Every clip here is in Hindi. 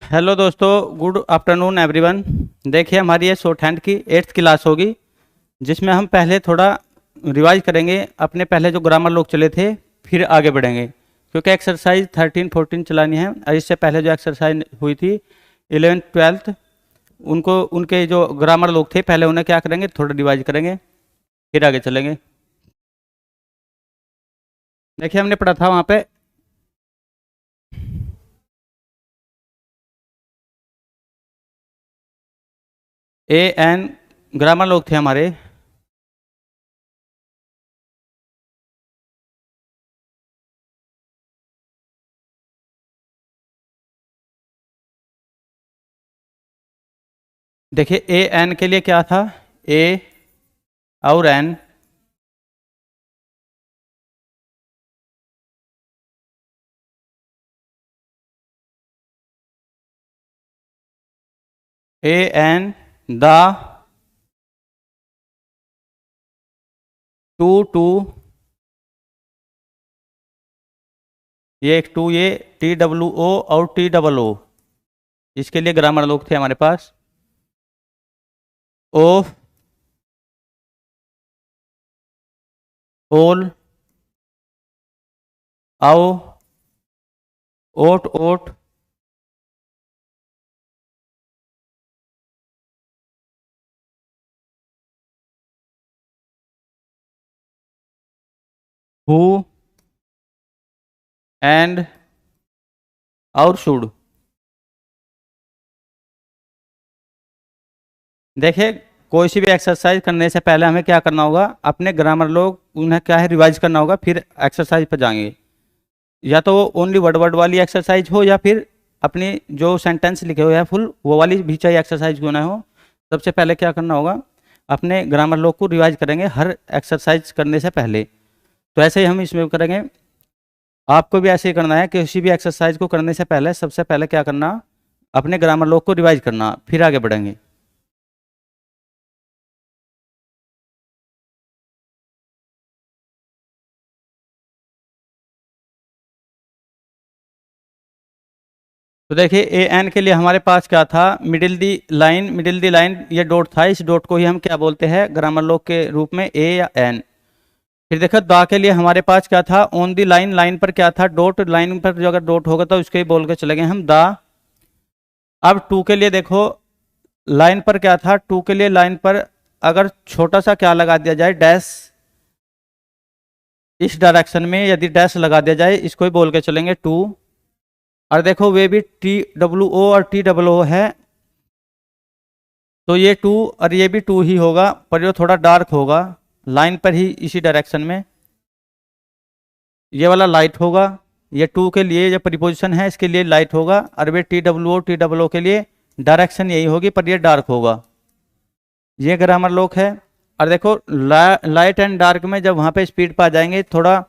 हेलो दोस्तों, गुड आफ्टरनून एवरीवन। देखिए, हमारी ये शॉर्ट हैंड की 8th क्लास होगी, जिसमें हम पहले थोड़ा रिवाइज करेंगे अपने पहले जो ग्रामर लोग चले थे, फिर आगे बढ़ेंगे क्योंकि एक्सरसाइज 13 14 चलानी है। और इससे पहले जो एक्सरसाइज हुई थी 11th 12th, उनको उनके जो ग्रामर लोग थे पहले उन्हें क्या करेंगे, थोड़ा रिवाइज करेंगे, फिर आगे चलेंगे। देखिए, हमने पढ़ा था वहाँ पे AN ग्रामर लोग थे हमारे। देखिए, AN के लिए क्या था, A और N। AN द, टू, ये एक टू, ये TWO और TOO, इसके लिए ग्रामर लोग थे हमारे पास। ओ, ओल, आओ, ओट ओट, हु एंड और शुड। देखिए, कोई सी भी एक्सरसाइज करने से पहले हमें क्या करना होगा, अपने ग्रामर लोग उन्हें क्या है रिवाइज करना होगा, फिर एक्सरसाइज पर जाएंगे। या तो वो ओनली वर्ड वर्ड वाली एक्सरसाइज हो, या फिर अपनी जो सेंटेंस लिखे हुए हैं फुल वो वाली भी चाहिए एक्सरसाइज क्यों ना हो। सबसे पहले क्या करना होगा, अपने ग्रामर लोग को रिवाइज करेंगे हर एक्सरसाइज करने से पहले। तो ऐसे ही हम इसमें करेंगे। आपको भी ऐसे ही करना है, किसी भी एक्सरसाइज को करने से पहले सबसे पहले क्या करना, अपने ग्रामर लोग को रिवाइज करना, फिर आगे बढ़ेंगे। तो देखिए, AN के लिए हमारे पास क्या था, मिडिल दी लाइन, मिडिल दी लाइन ये डॉट था, इस डॉट को ही हम क्या बोलते हैं ग्रामर लोग के रूप में, A या N। फिर देखो, दा के लिए हमारे पास क्या था, ऑन दी लाइन, लाइन पर क्या था डॉट, लाइन पर जो अगर डॉट होगा तो उसके ही बोल के चलेंगे हम दा। अब टू के लिए देखो, लाइन पर क्या था, टू के लिए लाइन पर अगर छोटा सा क्या लगा दिया जाए, डैश, इस डायरेक्शन में यदि डैश लगा दिया जाए, इसको ही बोल के चलेंगे टू। और देखो, वे भी TWO और TOO है, तो ये टू और ये भी टू ही होगा, पर ये थोड़ा डार्क होगा लाइन पर ही, इसी डायरेक्शन में। ये वाला लाइट होगा, ये टू के लिए जो प्रीपोजिशन है इसके लिए लाइट होगा, और वे TWO के लिए डायरेक्शन यही होगी, पर ये डार्क होगा। ये ग्रामर लोग है। और देखो, लाइट एंड डार्क में जब वहाँ पे स्पीड पर आ जाएंगे, थोड़ा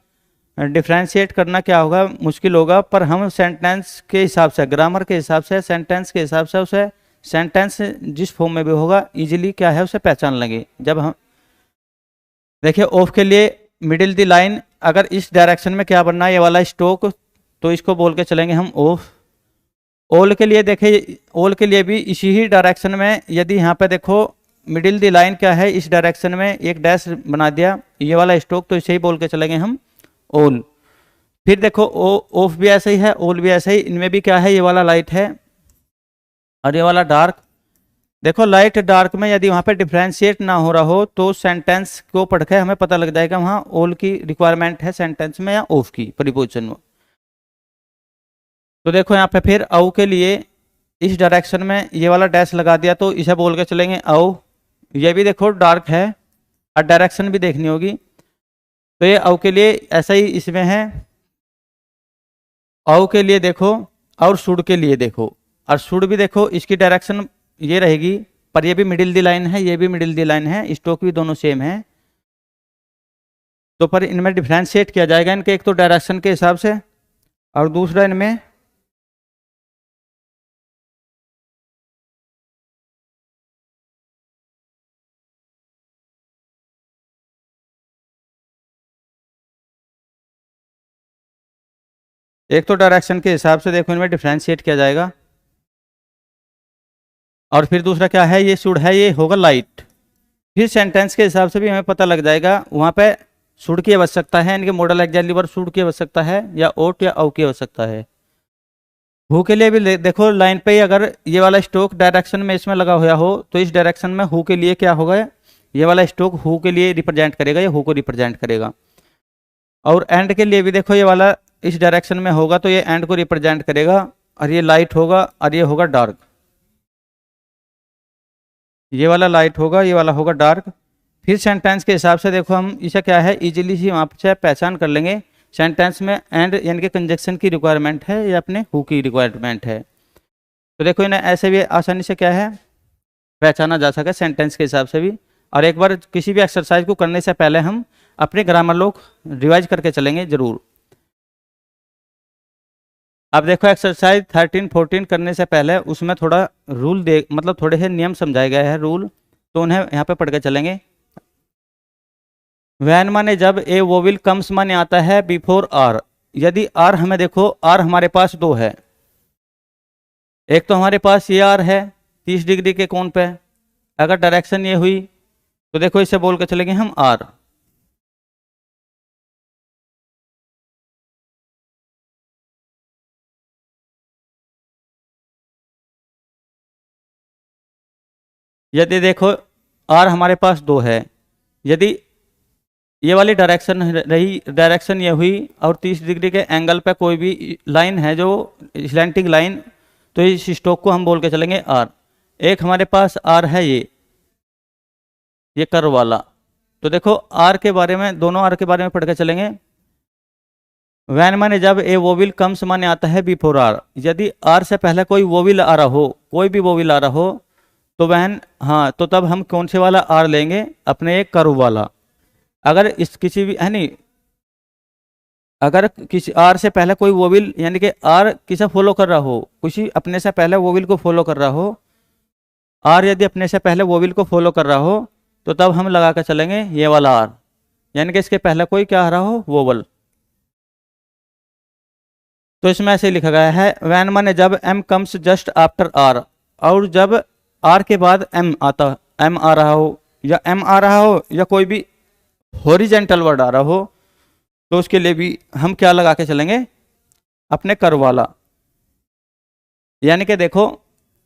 डिफ्रेंशिएट करना क्या होगा, मुश्किल होगा, पर हम सेंटेंस के हिसाब से, ग्रामर के हिसाब से, सेंटेंस के हिसाब से उसे, सेंटेंस जिस फॉर्म में भी होगा इजीली क्या है उसे पहचान लेंगे जब हम। देखिए, ऑफ के लिए मिडिल द लाइन, अगर इस डायरेक्शन में क्या बनना है, ये वाला स्टोक, तो इसको बोल के चलेंगे हम ऑफ। ऑल के लिए देखिए, ऑल के लिए भी इसी ही डायरेक्शन में, यदि यहाँ पे देखो मिडिल द लाइन क्या है, इस डायरेक्शन में एक डैश बना दिया, ये वाला स्टोक, तो इसे ही बोल के चलेंगे हम ऑल। फिर देखो, ऑफ भी ऐसे ही है, ऑल भी ऐसे ही, इनमें भी क्या है, ये वाला लाइट है और ये वाला डार्क। देखो, लाइट डार्क में यदि वहाँ पे डिफ्रेंशिएट ना हो रहा हो, तो सेंटेंस को पढ़ के हमें पता लग जाएगा वहाँ ऑल की रिक्वायरमेंट है सेंटेंस में या ऑफ की प्रीपोजिशन में। तो देखो, यहाँ पे फिर औ के लिए इस डायरेक्शन में ये वाला डैश लगा दिया, तो इसे बोल के चलेंगे औ। ये भी देखो डार्क है और डायरेक्शन भी देखनी होगी, तो ये औ के लिए ऐसा ही इसमें है। औ के लिए देखो, और शुड के लिए देखो, और शुड भी देखो इसकी डायरेक्शन ये रहेगी, पर ये भी मिडिल दी लाइन है, ये भी मिडिल दी लाइन है, स्टोक भी दोनों सेम है। तो पर इनमें डिफ्रेंशिएट किया जाएगा इनके, एक तो डायरेक्शन के हिसाब से, और दूसरा इनमें एक तो डायरेक्शन के हिसाब से देखो, इनमें डिफ्रेंशिएट किया जाएगा। और फिर दूसरा क्या है, ये शुड है, ये होगा लाइट। फिर सेंटेंस के हिसाब से भी हमें पता लग जाएगा वहाँ पे शुड की आवश्यकता है, इनके मॉडल एक्जेक्टली वर्ब शुड की आवश्यकता है या ओट या औ की आवश्यकता है। हु के लिए भी देखो लाइन पे ही अगर ये वाला स्ट्रोक डायरेक्शन में इसमें लगा हुआ हो तो इस डायरेक्शन में हु के लिए क्या होगा, ये वाला स्ट्रोक हु के लिए रिप्रेजेंट करेगा, या हु को रिप्रेजेंट करेगा। और एंड के लिए भी देखो ये वाला इस डायरेक्शन में होगा तो ये एंड को रिप्रेजेंट करेगा, और ये लाइट होगा और ये होगा डार्क। ये वाला लाइट होगा, ये वाला होगा डार्क। फिर सेंटेंस के हिसाब से देखो हम इसे क्या है इजीली ही वहाँ से पहचान कर लेंगे सेंटेंस में एंड यानी कि कंजक्शन की रिक्वायरमेंट है या अपने हु की रिक्वायरमेंट है। तो देखो इन्हें ऐसे भी आसानी से क्या है पहचाना जा सके सेंटेंस के हिसाब से भी। और एक बार किसी भी एक्सरसाइज को करने से पहले हम अपने ग्रामर लोग रिवाइज करके चलेंगे जरूर। अब देखो एक्सरसाइज 13 14 करने से पहले उसमें थोड़ा रूल दे मतलब थोड़े से नियम समझाए गए हैं रूल, तो उन्हें यहाँ पे पढ़ के चलेंगे। वैन माने जब ए वोविल कम्स माने आता है बिफोर आर। यदि आर हमें देखो आर हमारे पास दो है, एक तो हमारे पास ये आर है 30 डिग्री के कोण पे, अगर डायरेक्शन ये हुई तो देखो इसे बोल के चलेंगे हम आर। यदि देखो आर हमारे पास दो है, यदि ये वाली डायरेक्शन रही, डायरेक्शन ये हुई और 30 डिग्री के एंगल पे कोई भी लाइन है जो स्लैंटिंग लाइन, तो इस स्ट्रोक को हम बोल के चलेंगे आर। एक हमारे पास आर है ये कर्व वाला, तो देखो आर के बारे में दोनों आर के बारे में पढ़ के चलेंगे। वैन माने जब ए वोविल कम्स माने आता है बिफोर आर। यदि आर से पहले कोई वोविल आ रहा हो, कोई भी वोविल आ रहा हो तो वैन हाँ तो तब हम कौन से वाला आर लेंगे, अपने एक कर्व वाला। अगर इस किसी भी है नहीं, अगर किसी आर से पहले कोई वोविल यानी कि आर किसे फॉलो कर रहा हो, किसी अपने से पहले वोविल को फॉलो कर रहा हो, आर यदि अपने से पहले वोविल को फॉलो कर रहा हो तो तब हम लगा कर चलेंगे ये वाला आर, यानी कि इसके पहले कोई क्या आ रहा हो वोवल। तो इसमें ऐसे लिखा गया है वैन माने जब M comes just after R, और जब आर के बाद एम आ रहा हो या एम आ रहा हो या कोई भी हॉरिजेंटल वर्ड आ रहा हो, तो उसके लिए भी हम क्या लगा के चलेंगे, अपने कर्व वाला। यानी कि देखो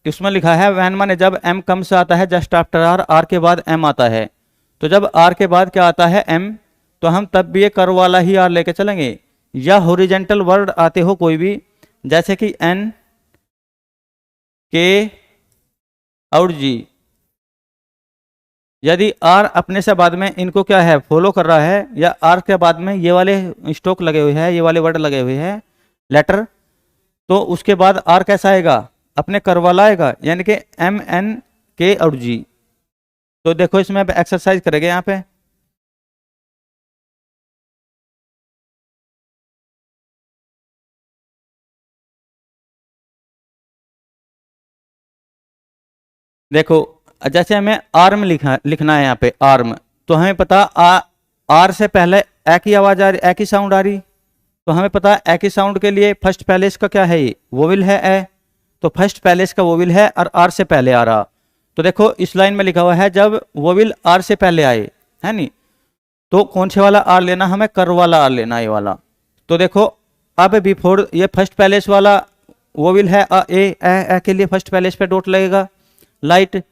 इसमें लिखा है वैन माने जब एम कम से आता है जस्ट आफ्टर आर, आर के बाद एम आता है, तो जब आर के बाद क्या आता है एम, तो हम तब भी ये कर्व वाला ही आर लेके चलेंगे। या हॉरिजेंटल वर्ड आते हो कोई भी, जैसे कि एन, के और जी, यदि आर अपने से बाद में इनको क्या है फॉलो कर रहा है, या आर के बाद में ये वाले स्ट्रोक लगे हुए हैं, ये वाले वर्ड लगे हुए हैं लेटर, तो उसके बाद आर कैसा आएगा, अपने कर्व वाला आएगा, यानी कि एम एन के और जी। तो देखो इसमें अब एक्सरसाइज करेंगे यहाँ पे। देखो जैसे हमें आर्म लिखना है यहाँ पे आर्म, तो हमें पता आर से पहले ए की आवाज आ रही, ए की साउंड आ रही, तो हमें पता ए की साउंड के लिए फर्स्ट पहले इसका क्या है, ये वोविल है ए, तो फर्स्ट पहले इसका वोविल है और आर से पहले आ रहा। तो देखो इस लाइन में लिखा हुआ है जब वोविल आर से पहले आए, है नी, तो कौन से वाला आर लेना, हमें कर्व वाला आर लेना ये वाला। तो देखो अब बिफोर ये फर्स्ट पैलेस वाला वोविल है ए के लिए फर्स्ट पैलेस पे डॉट लगेगा लाइट,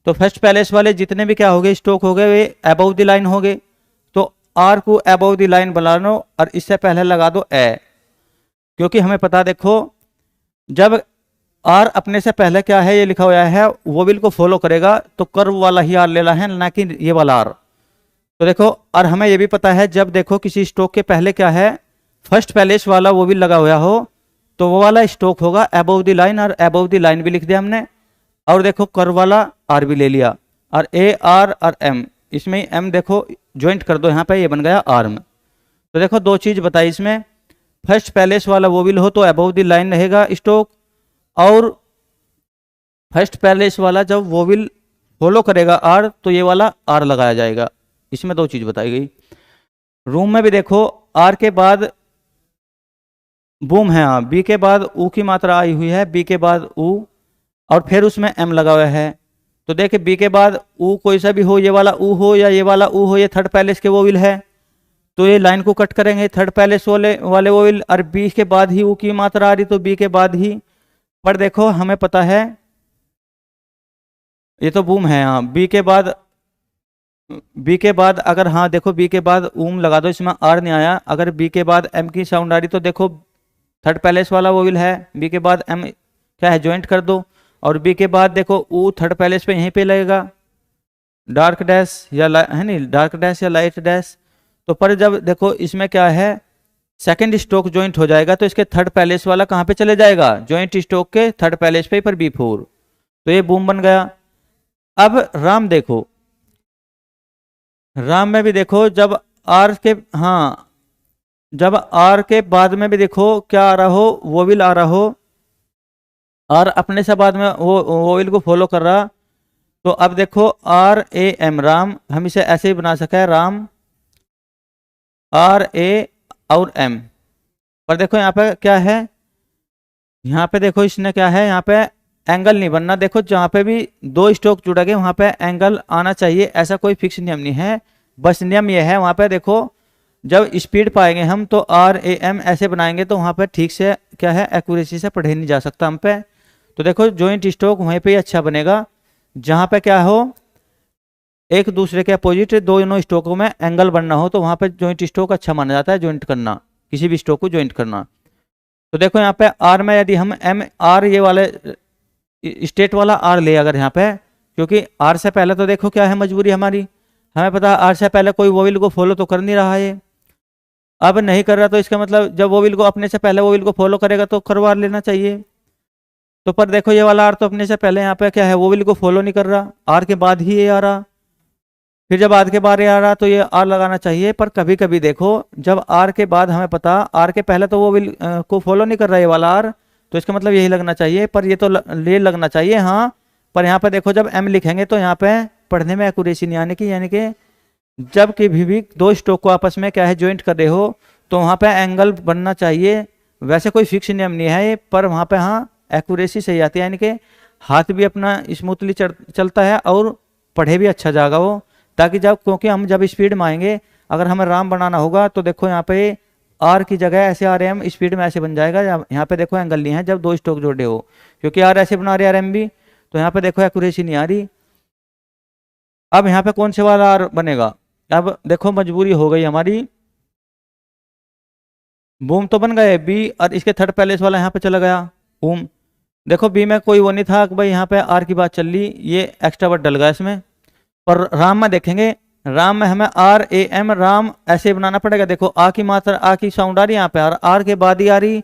तो फर्स्ट पैलेस वाले जितने भी क्या हो गए स्ट्रोक हो गए वे अबव द लाइन हो गए, तो आर को अबव द लाइन बना लो और इससे पहले लगा दो ए, क्योंकि हमें पता देखो जब आर अपने से पहले क्या है ये लिखा हुआ है वोविल को फॉलो करेगा तो कर्व वाला ही आर लेना है, ना कि ये वाला आर। तो देखो और हमें ये भी पता है जब देखो किसी स्ट्रोक के पहले क्या है फर्स्ट पैलेस वाला वोविल लगा हुआ हो तो वो वाला स्ट्रोक होगा अबव द लाइन, और अबव द लाइन भी लिख दिया हमने, और देखो कर्व वाला आर भी ले लिया, और ए आर और एम, इसमें एम देखो ज्वाइंट कर दो यहाँ पे, ये बन गया आर्म। तो देखो दो चीज बताई इसमें, फर्स्ट पैलेस वाला वोविल हो तो अबव द लाइन रहेगा स्ट्रोक, और फर्स्ट पैलेस वाला जब वोविल फॉलो करेगा आर तो ये वाला आर लगाया जाएगा। इसमें दो चीज बताई गई। रूम में भी देखो आर के बाद बूम है, हाँ बी के बाद ऊ की मात्रा आई हुई है, बी के बाद ऊ, और फिर उसमें एम लगा हुआ है। तो देखिए बी के बाद ऊ कोई सा भी हो, ये वाला ऊ हो या ये वाला ऊ हो, ये थर्ड पैलेस के वोवेल है, तो ये लाइन को कट करेंगे थर्ड पैलेस वाले वाले वोवेल। और बी के बाद ही ऊ की मात्रा आ रही, तो बी के बाद ही। पर देखो हमें पता है ये तो बूम है, हाँ बी के बाद अगर, हाँ देखो बी के बाद ऊम लगा दो, इसमें आर नहीं आया। अगर बी के बाद एम की साउंड आ रही तो देखो थर्ड पैलेस वाला वोवेल है, बी के बाद एम क्या है ज्वाइंट कर दो। और बी के बाद देखो ऊ थर्ड पैलेस पे यहीं पे लगेगा, डार्क डैश या है नहीं, डार्क डैश या लाइट डैश। तो पर जब देखो इसमें क्या है सेकंड स्ट्रोक ज्वाइंट हो जाएगा, तो इसके थर्ड पैलेस वाला कहाँ पे चले जाएगा, ज्वाइंट स्ट्रोक के थर्ड पैलेस पे पर B4, तो ये बूम बन गया। अब राम देखो, राम में भी देखो जब आर के, हाँ जब आर के बाद में भी देखो क्या आ रहा हो, वोविल आ रहा हो, आर अपने से बाद में वो वोविल को फॉलो कर रहा। तो अब देखो RAM राम, हम इसे ऐसे ही बना सके राम RA और M। पर देखो यहाँ पे क्या है, यहाँ पे देखो इसने क्या है, यहाँ पे एंगल नहीं बनना। देखो जहाँ पे भी दो स्ट्रोक जुड़ा गए वहाँ पे एंगल आना चाहिए, ऐसा कोई फिक्स नियम नहीं है। बस नियम ये है वहाँ पे देखो जब स्पीड पाएंगे हम तो RAM ऐसे बनाएंगे तो वहाँ पे ठीक से क्या है एक्यूरेसी से पढ़े नहीं जा सकता हम पे। तो देखो जॉइंट स्ट्रोक वहीं पे ही अच्छा बनेगा जहाँ पे क्या हो एक दूसरे के अपोजिट दोनों स्ट्रोकों में एंगल बनना हो, तो वहाँ पे जॉइंट स्ट्रोक अच्छा माना जाता है ज्वाइंट करना, किसी भी स्ट्रोक को ज्वाइंट करना। तो देखो यहाँ पे आर में यदि हम एम आर ये वाले स्टेट वाला आर ले अगर यहाँ पे, क्योंकि आर से पहले तो देखो क्या है मजबूरी हमारी, हमें पता है आर से पहले कोई वोवेल को फॉलो तो कर नहीं रहा है, अब नहीं कर रहा, तो इसका मतलब जब वोवेल को अपने से पहले वोवेल को फॉलो करेगा तो करवा लेना चाहिए। तो पर देखो ये वाला आर तो अपने से पहले यहाँ पे क्या है वोवेल को फॉलो नहीं कर रहा, आर के बाद ही ये आ रहा, फिर जब आर के बाद ये आ रहा तो ये आर लगाना चाहिए। पर कभी कभी देखो जब आर के बाद हमें पता आर के पहले तो वोवेल को फॉलो नहीं कर रहा ये वाला आर, तो इसका मतलब यही लगना चाहिए, पर ये तो ले लगना चाहिए हाँ। पर यहाँ पे देखो जब एम लिखेंगे तो यहाँ पे पढ़ने में एक्यूरेसी नहीं आने की, यानी कि जब कभी भी दो स्ट्रोक को आपस में क्या है ज्वाइंट कर रहे हो तो वहाँ पे एंगल बनना चाहिए। वैसे कोई फिक्स नियम नहीं है ये, पर वहाँ पे हाँ एक्यूरेसी सही आती है, यानी कि हाथ भी अपना स्मूथली चलता है और पढ़े भी अच्छा जाएगा वो, ताकि जब क्योंकि हम जब स्पीड में आएंगे अगर हमें राम बनाना होगा तो देखो यहाँ पे आर की जगह ऐसे RAM स्पीड में ऐसे बन जाएगा, यहाँ पे देखो एंगल नहीं है जब दो स्ट्रोक जोड़े हो, क्योंकि आर ऐसे बना रहे RAM भी, तो यहाँ पे देखो एक्यूरेसी नहीं आ रही। अब यहाँ पे कौन से वाला आर बनेगा, अब देखो मजबूरी हो गई हमारी, बूम तो बन गए बी और इसके थर्ड पैलेस वाला यहाँ पे चला गया बूम। देखो बी में कोई वो नहीं था कि भाई यहाँ पे आर की बात चल रही, ये एक्स्ट्रा वर्ड डल गया इसमें। पर राम में देखेंगे, राम में हमें RAM राम ऐसे बनाना पड़ेगा। देखो आ की मात्रा, आ की साउंड आ रही है यहाँ पे, और आर के बाद ही आ रही,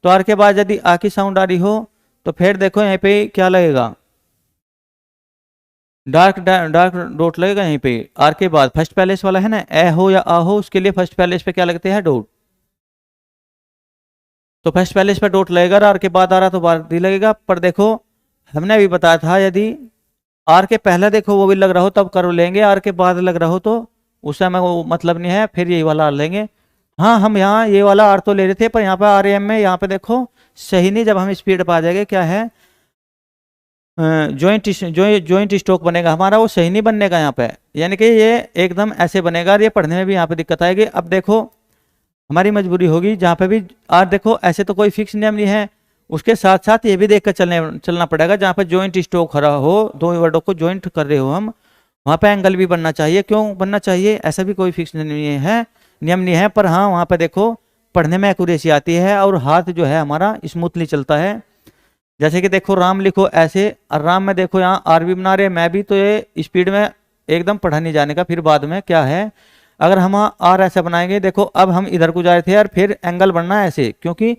तो आर के बाद यदि आ की साउंड आ रही हो तो फिर देखो यहाँ पे क्या लगेगा, डार्क डार्क डॉट लगेगा यहीं पे। आर के बाद फर्स्ट पैलेस वाला है ना, ए हो या आ हो, उसके लिए फर्स्ट पैलेस पे क्या लगते हैं डॉट, तो फर्स्ट पैलेस पे डॉट लगेगा, आर के बाद आ रहा तो बाद ही लगेगा। पर देखो हमने अभी बताया था यदि आर के पहले देखो वो भी लग रहा हो तब कर लेंगे, आर के बाद लग रहा हो तो उस समय वो मतलब नहीं है, फिर यही वाला आर लेंगे। हाँ हम यहाँ ये वाला आर तो ले रहे थे, पर यहाँ पे RAM में यहाँ पे देखो सही नहीं, जब हम स्पीड पा जाएंगे क्या है ज्वाइंट स्ट्रोक बनेगा हमारा, वो सही नहीं बनने का यहाँ पे, यानी कि ये एकदम ऐसे बनेगा और ये पढ़ने में भी यहाँ पे दिक्कत आएगी। अब देखो हमारी मजबूरी होगी जहाँ पे भी आर, देखो ऐसे तो कोई फिक्स नियम नहीं है, उसके साथ साथ ये भी देखकर चलना पड़ेगा जहाँ पे ज्वाइंट स्ट्रोक खड़ा हो, दो वर्डों को ज्वाइंट कर रहे हो हम, वहाँ पे एंगल भी बनना चाहिए। क्यों बनना चाहिए, ऐसा भी कोई फिक्स नियम नहीं है, पर हाँ वहाँ पे देखो पढ़ने में एक्यूरेसी आती है और हाथ जो है हमारा स्मूथली चलता है। जैसे कि देखो राम लिखो ऐसे, और राम में देखो यहाँ आर भी बना रहे मैं भी, तो ये स्पीड में एकदम पढ़ा नहीं जाने का। फिर बाद में क्या है अगर हम आर ऐसा बनाएंगे, देखो अब हम इधर को जा रहे थे और फिर एंगल बनना है ऐसे, क्योंकि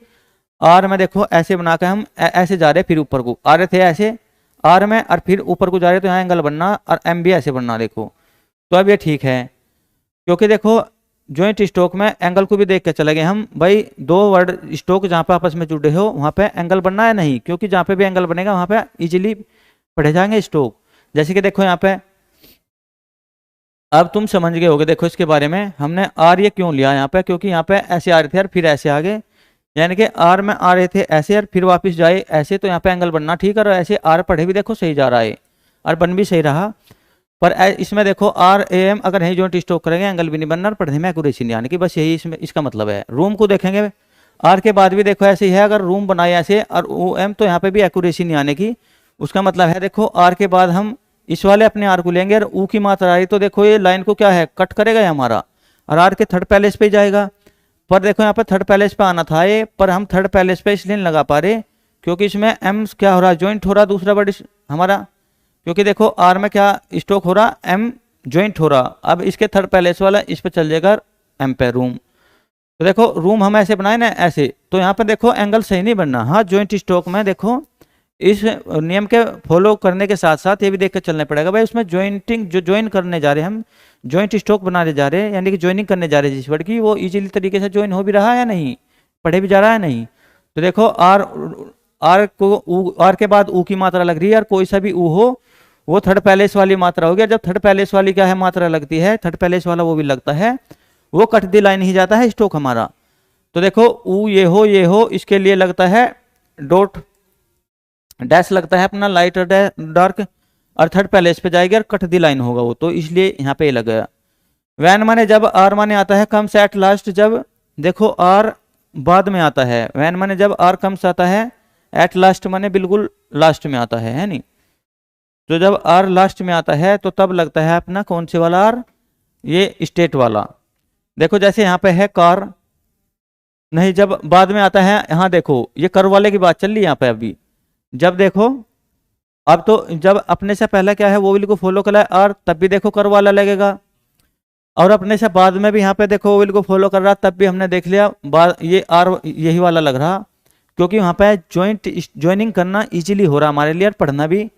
आर में देखो ऐसे बना के हम ऐसे जा रहे फिर ऊपर को आ रहे थे ऐसे आर में, और फिर ऊपर को जा रहे तो यहाँ एंगल बनना, और एम भी ऐसे बनना देखो। तो अब ये ठीक है, क्योंकि देखो ज्वाइंट स्ट्रोक में एंगल को भी देख के चले गए हम, भाई दो वर्ड स्ट्रोक जहाँ पे आपस में जुड़े हो वहाँ पे एंगल बनना है नहीं, क्योंकि जहाँ पे भी एंगल बनेगा वहाँ पे इजीली पढ़े जाएंगे स्ट्रोक। जैसे कि देखो यहाँ पे अब तुम समझ गए होगे, देखो इसके बारे में हमने आर ये क्यों लिया यहाँ पे, क्योंकि यहाँ पे ऐसे आ रहे थे और फिर ऐसे आ गए, यानी कि आर में आ रहे थे ऐसे और फिर वापस जाए ऐसे, तो यहाँ पे एंगल बनना ठीक है, और ऐसे आर पढ़े भी देखो सही जा रहा है और बन भी सही रहा। पर इसमें देखो आर ए एम अगर यही जॉइंट स्ट्रोक करेंगे एंगल भी नहीं बनना और पढ़ने में एक्यूरेसी नहीं आने की, बस यही इसमें इसका मतलब है। रूम को देखेंगे आर के बाद भी देखो ऐसे ही है, अगर रूम बनाए ऐसे और ओ एम तो यहाँ पे भी एक्यूरेसी नहीं आने की। उसका मतलब है देखो आर के बाद हम इस वाले अपने आर को लेंगे और ऊ की मात्रा आई तो देखो ये लाइन को क्या है कट करेगा ये हमारा, और आर के थर्ड पैलेस पे जाएगा। पर देखो यहाँ पे थर्ड पैलेस पे आना था ये, पर हम थर्ड पैलेस पे इसलिए नहीं लगा पा रहे क्योंकि इसमें एम क्या हो रहा है ज्वाइंट हो रहा दूसरा वर्ड हमारा, क्योंकि देखो आर में क्या स्ट्रोक हो रहा एम ज्वाइंट हो रहा। अब इसके थर्ड पैलेस वाला इस पे चल जाएगा एम पे रूम। तो देखो रूम हम ऐसे बनाए ना ऐसे, तो यहाँ पे देखो एंगल सही नहीं बनना। हाँ ज्वाइंट स्ट्रोक में देखो इस नियम के फॉलो करने के साथ साथ ये भी देख कर चलना पड़ेगा भाई उसमें ज्वाइंटिंग जो ज्वाइन करने जा रहे हैं हम ज्वाइंट स्ट्रोक बनाने जा रहे हैं यानी कि ज्वाइनिंग करने जा रहे हैं जिस वर्ड की वो इजीली तरीके से ज्वाइन हो भी रहा है या नहीं, पढ़े भी जा रहा है नहीं। तो देखो आर आर को आर के बाद ऊ की मात्रा लग रही है और कोई सा भी ऊ हो वो थर्ड पैलेस वाली मात्रा हो गया। जब थर्ड पैलेस वाली क्या है मात्रा लगती है थर्ड पैलेस वाला वो भी लगता है, वो कट दी लाइन ही जाता है स्ट्रोक हमारा। तो देखो ऊ ये हो इसके लिए लगता है डॉट डैश लगता है अपना लाइट और डार्क, और थर्ड पैलेस पे जाएगी और कट दी लाइन होगा वो, तो इसलिए यहाँ पे लगा। वैन माने जब आर माने आता है कम्स एट लास्ट, जब देखो आर बाद में आता है, वैन माने जब आर कम्स आता है, एट लास्ट माने बिल्कुल लास्ट में आता है नहीं। तो जब आर लास्ट में आता है तो तब लगता है अपना कौन से वाला आर, ये स्टेट वाला। देखो जैसे यहाँ पे है कार, नहीं जब बाद में आता है, यहाँ देखो ये कर वाले की बात चल रही है यहाँ पे अभी। जब देखो अब तो जब अपने से पहले क्या है वो विल को फॉलो करा है आर, तब भी देखो कर वाला लगेगा, और अपने से बाद में भी यहाँ पे देखो विल को फॉलो कर रहा तब भी हमने देख लिया बाद ये आर यही वाला लग रहा, क्योंकि वहाँ पे ज्वाइनिंग करना इजीली हो रहा हमारे लिए और पढ़ना भी।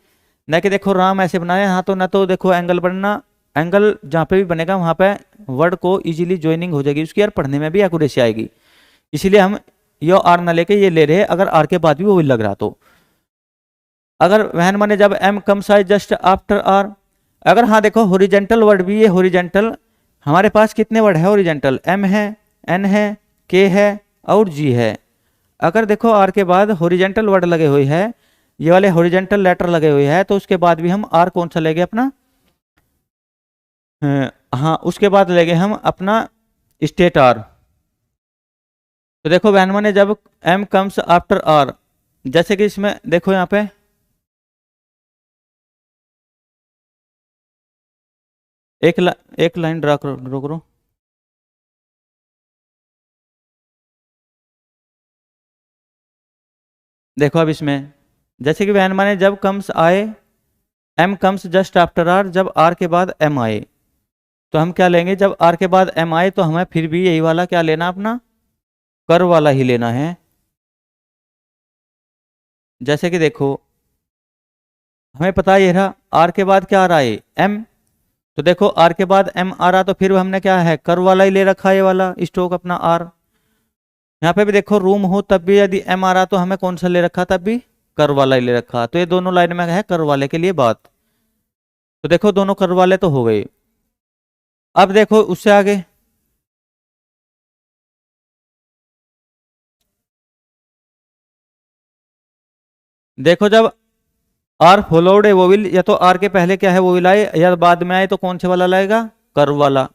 न कि देखो राम ऐसे बनाया यहाँ तो ना तो देखो एंगल बनना, एंगल जहाँ पे भी बनेगा वहाँ पे वर्ड को इजीली ज्वाइनिंग हो जाएगी उसकी, यार पढ़ने में भी एक्यूरेसी आएगी। इसीलिए हम ये आर ना लेके ये ले रहे हैं अगर आर के बाद भी वो विल लग रहा तो। अगर वहन माने जब M comes just after R, अगर हाँ देखो हॉरिजेंटल वर्ड भी ये हॉरिजेंटल हमारे पास कितने वर्ड है हॉरिजेंटल, एम है, एन है, के है और जी है। अगर देखो आर के बाद हॉरिजेंटल वर्ड लगे हुए हैं ये वाले हॉरिजेंटल लेटर लगे हुए हैं तो उसके बाद भी हम आर कौन सा लेंगे अपना, हाँ उसके बाद लेंगे हम अपना स्टेट आर। तो देखो वैन माने जब एम कम्स आफ्टर आर, जैसे कि इसमें देखो यहाँ पे एक लाइन ड्रा करो। देखो अब इसमें जैसे कि वैन माने जब कम्स आए, M comes just after R, जब आर के बाद एम आए तो हम क्या लेंगे, जब आर के बाद एम आए तो हमें फिर भी यही वाला क्या लेना अपना कर वाला ही लेना है। जैसे कि देखो हमें पता ये रहा आर के बाद क्या आ रहा है एम, तो देखो आर के बाद एम आ रहा तो फिर हमने क्या है कर वाला ही ले रखा है ये वाला स्ट्रोक अपना आर। यहाँ पे भी देखो रूम हो तब भी यदि एम आ रहा तो हमें कौन सा ले रखा तब भी कर वाला ही ले रखा, तो ये दोनों लाइन में है कर वाले के लिए बात। तो देखो दोनों कर वाले तो हो गए। अब देखो उससे आगे देखो जब आर फॉलोड है वो विल, या तो आर के पहले क्या है वो विल आए या बाद में आए तो कौन से वाला लाएगा कर वाला।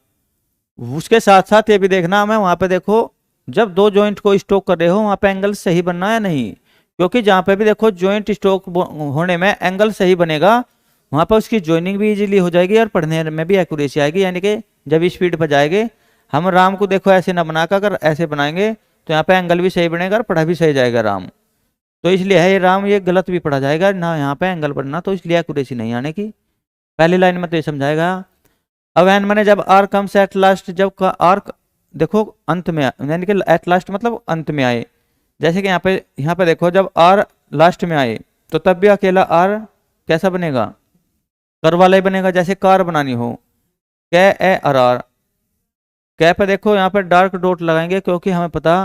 उसके साथ साथ ये भी देखना हमें वहां पे देखो जब दो जॉइंट को स्ट्रोक कर रहे हो वहां पे एंगल सही बनना है नहीं, क्योंकि जहां पे भी देखो जॉइंट स्ट्रोक होने में एंगल सही बनेगा वहां पर उसकी ज्वाइनिंग भी इजीली हो जाएगी और पढ़ने में भी एक्यूरेसी आएगी। यानी कि जब स्पीड पर जाएंगे हम राम को देखो ऐसे ना बनाकर अगर ऐसे बनाएंगे तो यहाँ पे एंगल भी सही बनेगा और पढ़ा भी सही जाएगा राम। तो इसलिए है ये राम ये गलत भी पढ़ा जाएगा ना यहाँ पे एंगल बनना, तो इसलिए एक्यूरेसी नहीं आने की। पहली लाइन में तो ये समझाएगा। अब एन मैंने जब आर कम्स एट लास्ट, जब का आर देखो अंत में यानी कि एट लास्ट मतलब अंत में आए, जैसे कि यहाँ पे देखो जब आर लास्ट में आए तो तब भी अकेला आर कैसा बनेगा कर वाला ही बनेगा। जैसे कार बनानी हो कै ए आर आर, कै पे देखो यहाँ पे डार्क डॉट लगाएंगे क्योंकि हमें पता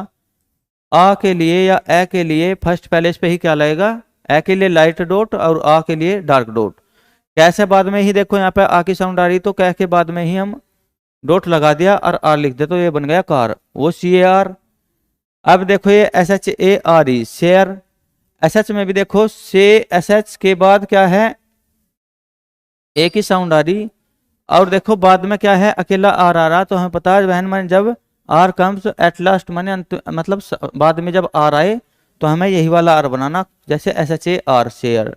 आ के लिए या ए के लिए फर्स्ट पैलेस पे ही क्या लगेगा, ए के लिए लाइट डॉट और आ के लिए डार्क डॉट। कैसे बाद में ही देखो यहाँ पे आ की साउंड आ रही तो कै के बाद में ही हम डॉट लगा दिया और आर लिख दे तो ये बन गया कार, वो सी ए आर। अब देखो ये SHARE शेयर, SH में भी देखो से SH के बाद क्या है, एक ही साउंड आ रही, और देखो बाद में क्या है, अकेला आर आ रहा। तो हमें पता है बहन माने जब आर कम्स एट लास्ट माने मतलब बाद में जब आर आए तो हमें यही वाला आर बनाना, जैसे SHAR शेयर।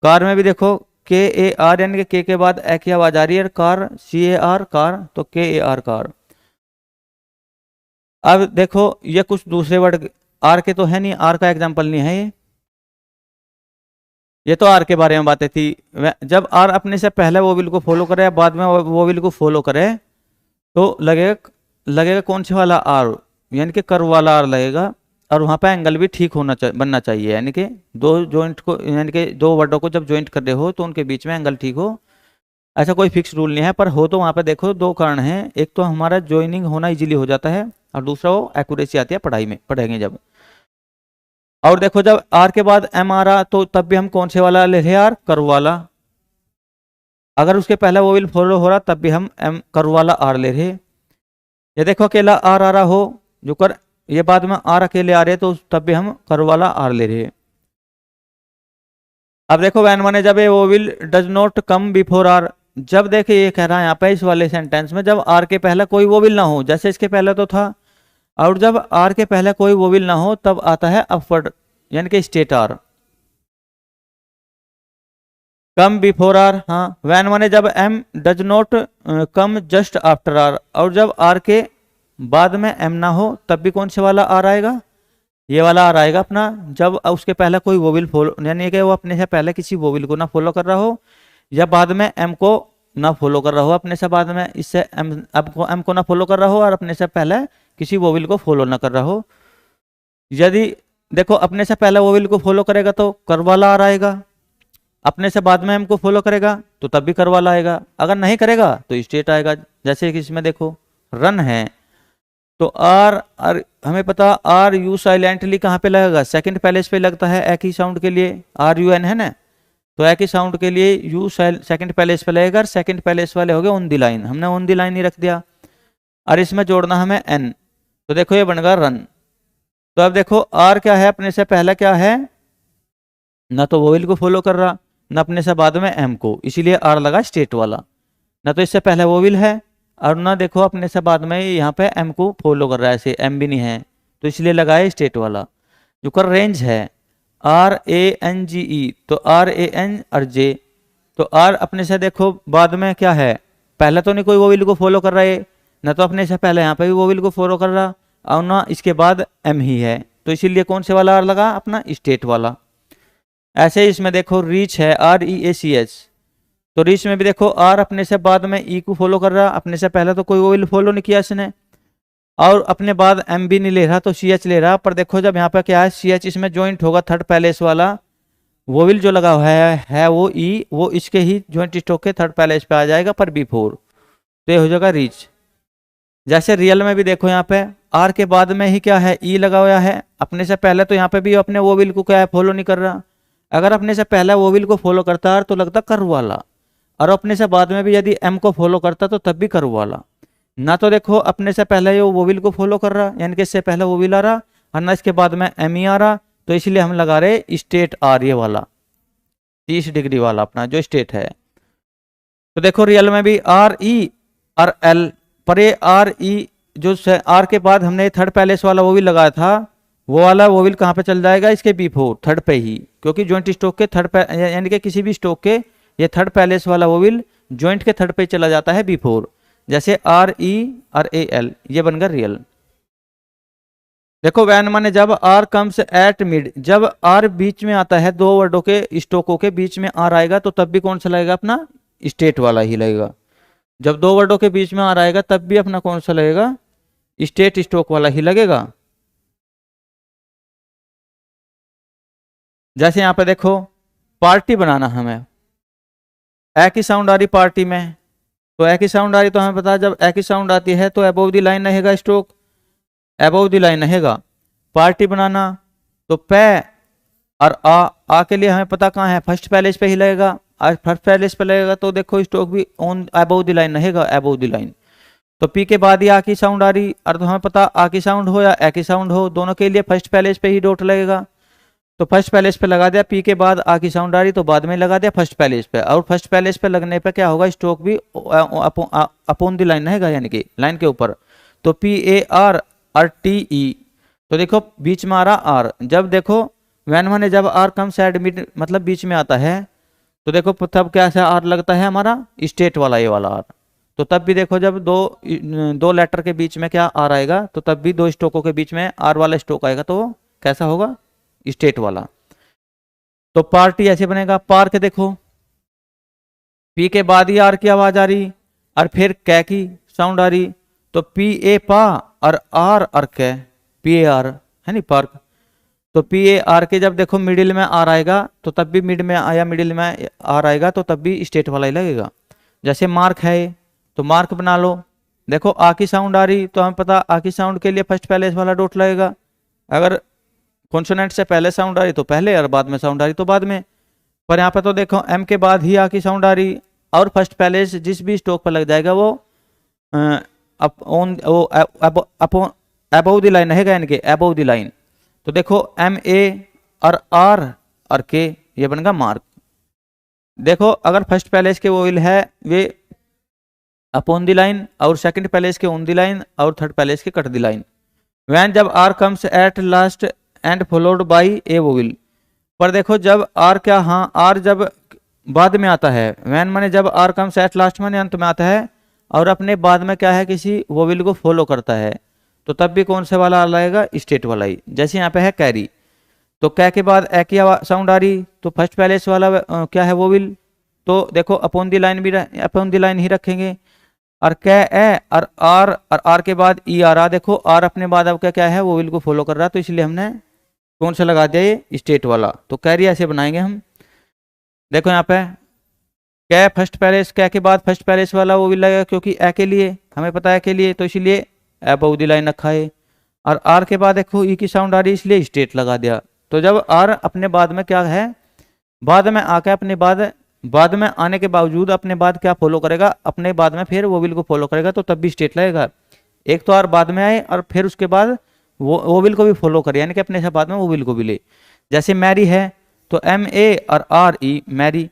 कार में भी देखो KAR यानी कि के बाद ए की आवाज आ रही है, कार CAR कार, तो KAR कार। अब देखो ये कुछ दूसरे वर्ड आर के तो है नहीं, आर का एग्जाम्पल नहीं है ये तो आर के बारे में बातें थी। जब आर अपने से पहले वोविल को फॉलो करे या बाद में वोविल को फॉलो करे तो लगेगा कौन से वाला आर, यानी कि कर्व वाला आर लगेगा, और वहां पे एंगल भी ठीक बनना चाहिए, यानी कि दो जॉइंट को, यानी कि दो वर्डों को जब जॉइंट कर रहे हो तो उनके बीच में एंगल ठीक हो। ऐसा कोई फिक्स रूल नहीं है, पर हो तो वहां पे देखो दो कारण हैं, एक तो हमारा ज्वाइनिंग होना इजीली हो जाता है, और दूसरा वो एक्यूरेसी आती है पढ़ाई में, पढ़ेंगे जब। और देखो जब आर के बाद एम आ रहा तो तब भी हम कौन से वाला ले रहे हैं, आर कर्व वाला। अगर उसके पहले वो विल फॉलो हो रहा तब भी हम एम कर्व वाला आर ले रहे। ये देखो अकेला आर आ रहा हो जो कर, ये बाद में आर अकेले आ रहे तो तब भी हम कर्व वाला आर ले रहे। अब देखो वैन माने जब वो will does not come before R, जब देखे ये कह रहा है यहाँ पे इस वाले सेंटेंस में जब आर के पहले कोई वो विल ना हो, जैसे इसके पहले तो था, और जब आर के पहले कोई वो विल ना हो तब आता है अपवर्ड, यानी कि state R. Come before R, हाँ वैन माने जब M does not come just after R, और जब आर के बाद में एम ना हो तब भी कौन से वाला आर आएगा, ये वाला आर आएगा अपना, जब उसके पहले कोई वोविल फॉलो, यानी कि वो अपने से पहले किसी वोविल को ना फॉलो कर रहा हो, या बाद में एम को ना फॉलो कर रहा हो अपने से, बाद में इससे एम को ना फॉलो कर रहा हो, और अपने से पहले किसी वोविल को फॉलो ना कर रहा हो। यदि देखो अपने से पहले वोविल को फॉलो करेगा तो कर्व वाला आर आएगा, अपने से बाद में एम को फॉलो करेगा तो तब भी कर्व वाला आएगा, अगर नहीं करेगा तो स्ट्रेट आएगा। जैसे कि इसमें देखो रन है तो आर हमें पता आर यू साइलेंटली कहाँ पे लगेगा, सेकंड पैलेस पे लगता है एक ही साउंड के लिए, RUN है ना, तो एक ही साउंड के लिए यू सेकंड पैलेस पे लगेगा, सेकंड पैलेस वाले हो गए ऑन दी लाइन, हमने ऑन दी लाइन ही रख दिया, और इसमें जोड़ना हमें एन, तो देखो ये बनेगा रन। तो अब देखो आर क्या है, अपने से पहला क्या है, ना तो वोविल को फॉलो कर रहा, ना अपने से बाद में एम को, इसीलिए आर लगा स्टेट वाला, ना तो इससे पहले वोविल है, और ना देखो अपने से बाद में यहाँ पे एम को फॉलो कर रहा है, ऐसे एम भी नहीं है तो इसलिए लगाए स्टेट वाला। जो कर रेंज है RANGE, तो RAN और J, तो आर अपने से देखो बाद में क्या है, पहले तो नहीं कोई वोविल को फॉलो कर रहा है, ना तो अपने से पहले यहाँ पे भी वोविल को फॉलो कर रहा, और ना इसके बाद एम ही है, तो इसीलिए कौन से वाला आर लगा, अपना स्टेट वाला। ऐसे ही इसमें देखो रीच है REACH, तो रीच में भी देखो आर अपने से बाद में ई को फॉलो कर रहा, अपने से पहले तो कोई वोविल फॉलो नहीं किया इसने, और अपने बाद एम भी नहीं ले रहा तो CH ले रहा, पर देखो जब यहाँ पे क्या है CH इसमें ज्वाइंट होगा थर्ड पैलेस वाला, वोविल जो लगा हुआ है वो ई, वो इसके ही ज्वाइंट स्टॉक के थर्ड पैलेस पे आ जाएगा पर बिफोर, तो ये हो जाएगा रीच। जैसे रियल में भी देखो यहाँ पे आर के बाद में ही क्या है ई लगा हुआ है, अपने से पहले तो यहाँ पे भी अपने वोविल को क्या है फॉलो नहीं कर रहा, अगर अपने से पहले वोविल को फॉलो करता है तो लगता कर्व वाला, और अपने से बाद में भी यदि एम को फॉलो करता तो तब भी कर्व वाला। ना तो देखो अपने से पहले ये वोविल को फॉलो कर रहा, यानी कि इससे पहले वोविल आ रहा, और ना इसके बाद में एम ही आ रहा, तो इसलिए हम लगा रहे स्टेट आर, ये वाला 30 डिग्री वाला अपना जो स्टेट है। तो देखो रियल में भी RE और L, पर ये RE जो आर के बाद हमने थर्ड पैलेस वाला वोविल लगाया था, वो वाला वोविल कहाँ पे चल जाएगा, इसके बिफोर थर्ड पे ही, क्योंकि ज्वाइंट स्टॉक के थर्ड यानी कि किसी भी स्टॉक के ये थर्ड पैलेस वाला वोविल ज्वाइंट के थर्ड पे चला जाता है बिफोर, जैसे RE और AL, ये बनकर रियल। देखो वैन माने जब आर कम्स एट मिड, जब आर बीच में आता है दो वर्डों के स्टॉकों के बीच में आर आएगा तो तब भी कौन सा लगेगा, अपना स्टेट वाला ही लगेगा। जब दो वर्डों के बीच में आर आएगा तब भी अपना कौन सा लगेगा, स्टेट स्टॉक वाला ही लगेगा। जैसे यहाँ पे देखो पार्टी बनाना हमें, एक ही साउंड आ रही पार्टी में, तो एक ही साउंड आ रही तो हमें पता है जब एक ही साउंड आती है तो अबोव द लाइन रहेगा स्टॉक, अबोव द लाइन रहेगा। पार्टी बनाना तो पे और आ के लिए हमें पता कहाँ है, फर्स्ट पैलेस पे ही लगेगा, और फर्स्ट पैलेस पे लगेगा तो देखो स्टॉक भी ऑन अबोव द लाइन रहेगा, अबोव द लाइन। तो पी के बाद ही आ की साउंड आ रही, और तो हमें पता आ की साउंड हो या ए की साउंड हो, दोनों के लिए फर्स्ट पैलेज पे ही डॉट लगेगा। तो फर्स्ट पैलेज पे लगा दिया, पी के बाद आ की साउंड आ रही तो बाद में लगा दिया फर्स्ट पैलेज पे, और फर्स्ट पैलेज पे लगने पे क्या होगा, स्ट्रोक भी अपॉन दी लाइन रहेगा, यानी कि लाइन के ऊपर। तो पी ए आर और टी ई, तो देखो बीच में आ रहा आर, जब देखो वैन माने जब आर कम साइड मिड मतलब बीच में आता है, तो देखो तब क्या सा आर लगता है हमारा, स्टेट वाला ये वाला आर। तो तब भी देखो जब दो लेटर के बीच में क्या आर आएगा, तो तब भी दो स्ट्रोकों के बीच में आर वाला स्ट्रोक आएगा, तो वो कैसा होगा, स्टेट वाला। तो पार्टी ऐसे बनेगा, पार्क देखो पी के बाद ही आर की आवाज आ रही और फिर कै की साउंड आ रही, तो पी ए पा और आर कै, पी ए आर है नी पार्क। तो पी ए आर के जब देखो मिडिल में आर आएगा तो तब भी मिड में आया, मिडिल में आर आएगा तो तब भी स्टेट वाला ही लगेगा। जैसे मार्क है तो मार्क बना लो, देखो आ की साउंड आ रही तो हमें पता आ की साउंड के लिए फर्स्ट पैलेस वाला डॉट लगेगा, अगर कॉन्सोनेंट से पहले साउंड आ रही तो पहले और बाद में साउंड आ रही तो बाद में। पर यहाँ पे तो देखो एम के बाद ही आ की साउंड आ रही, और फर्स्ट पैलेस जिस भी स्ट्रोक पर लग जाएगा वो अबव द लाइन रहेगा, यानी कि अबव द लाइन। तो देखो एम ए और आर और के, ये बनेगा मार्क। देखो अगर फर्स्ट पैलेस के वो विल है वे अपॉन द लाइन, और सेकंड पैलेस के ऑन द लाइन, और थर्ड पैलेस के कट द लाइन। वैन जब R comes at last and followed by a vowel, पर देखो जब आर क्या, हाँ आर जब बाद में आता है, वैन माने जब आर कम्स एट लास्ट माने अंत में आता है, और अपने बाद में क्या है किसी वोविल को फॉलो करता है, तो तब भी कौन से वाला आएगा, स्टेट वाला ही। जैसे यहाँ पे है कैरी, तो कै के बाद ए की साउंड आ रही तो फर्स्ट पैलेस वाला क्या है वोविल, तो देखो अपॉन दी लाइन भी अपॉन दी लाइन ही रखेंगे। और कै ए और आर के बाद ई आ रहा, देखो आर अपने बाद अब क्या है वोविल को फॉलो कर रहा, तो इसलिए हमने कौन सा लगा दिया, ये स्टेट वाला। तो कैरी ऐसे बनाएंगे हम, देखो यहाँ पे कै फर्स्ट पैलेस, कै के बाद फर्स्ट पैलेस वाला वो भी लगेगा क्योंकि ए के लिए हमें पता है के लिए, तो इसीलिए अबव द लाइन रखा है। और आर के बाद देखो ई की साउंड आ रही इसलिए स्टेट लगा दिया। तो जब आर अपने बाद में क्या है, बाद में आके अपने बाद में आने के बावजूद अपने बाद क्या फॉलो करेगा, अपने बाद में फिर वोविल को फॉलो करेगा, तो तब भी स्टेट लगेगा। एक तो आर बाद में आए और फिर उसके बाद वो वोविल को भी फॉलो करे, यानी कि अपने से बाद में वोविल को भी ले। जैसे मैरी है तो एम ए और आर ई मैरी,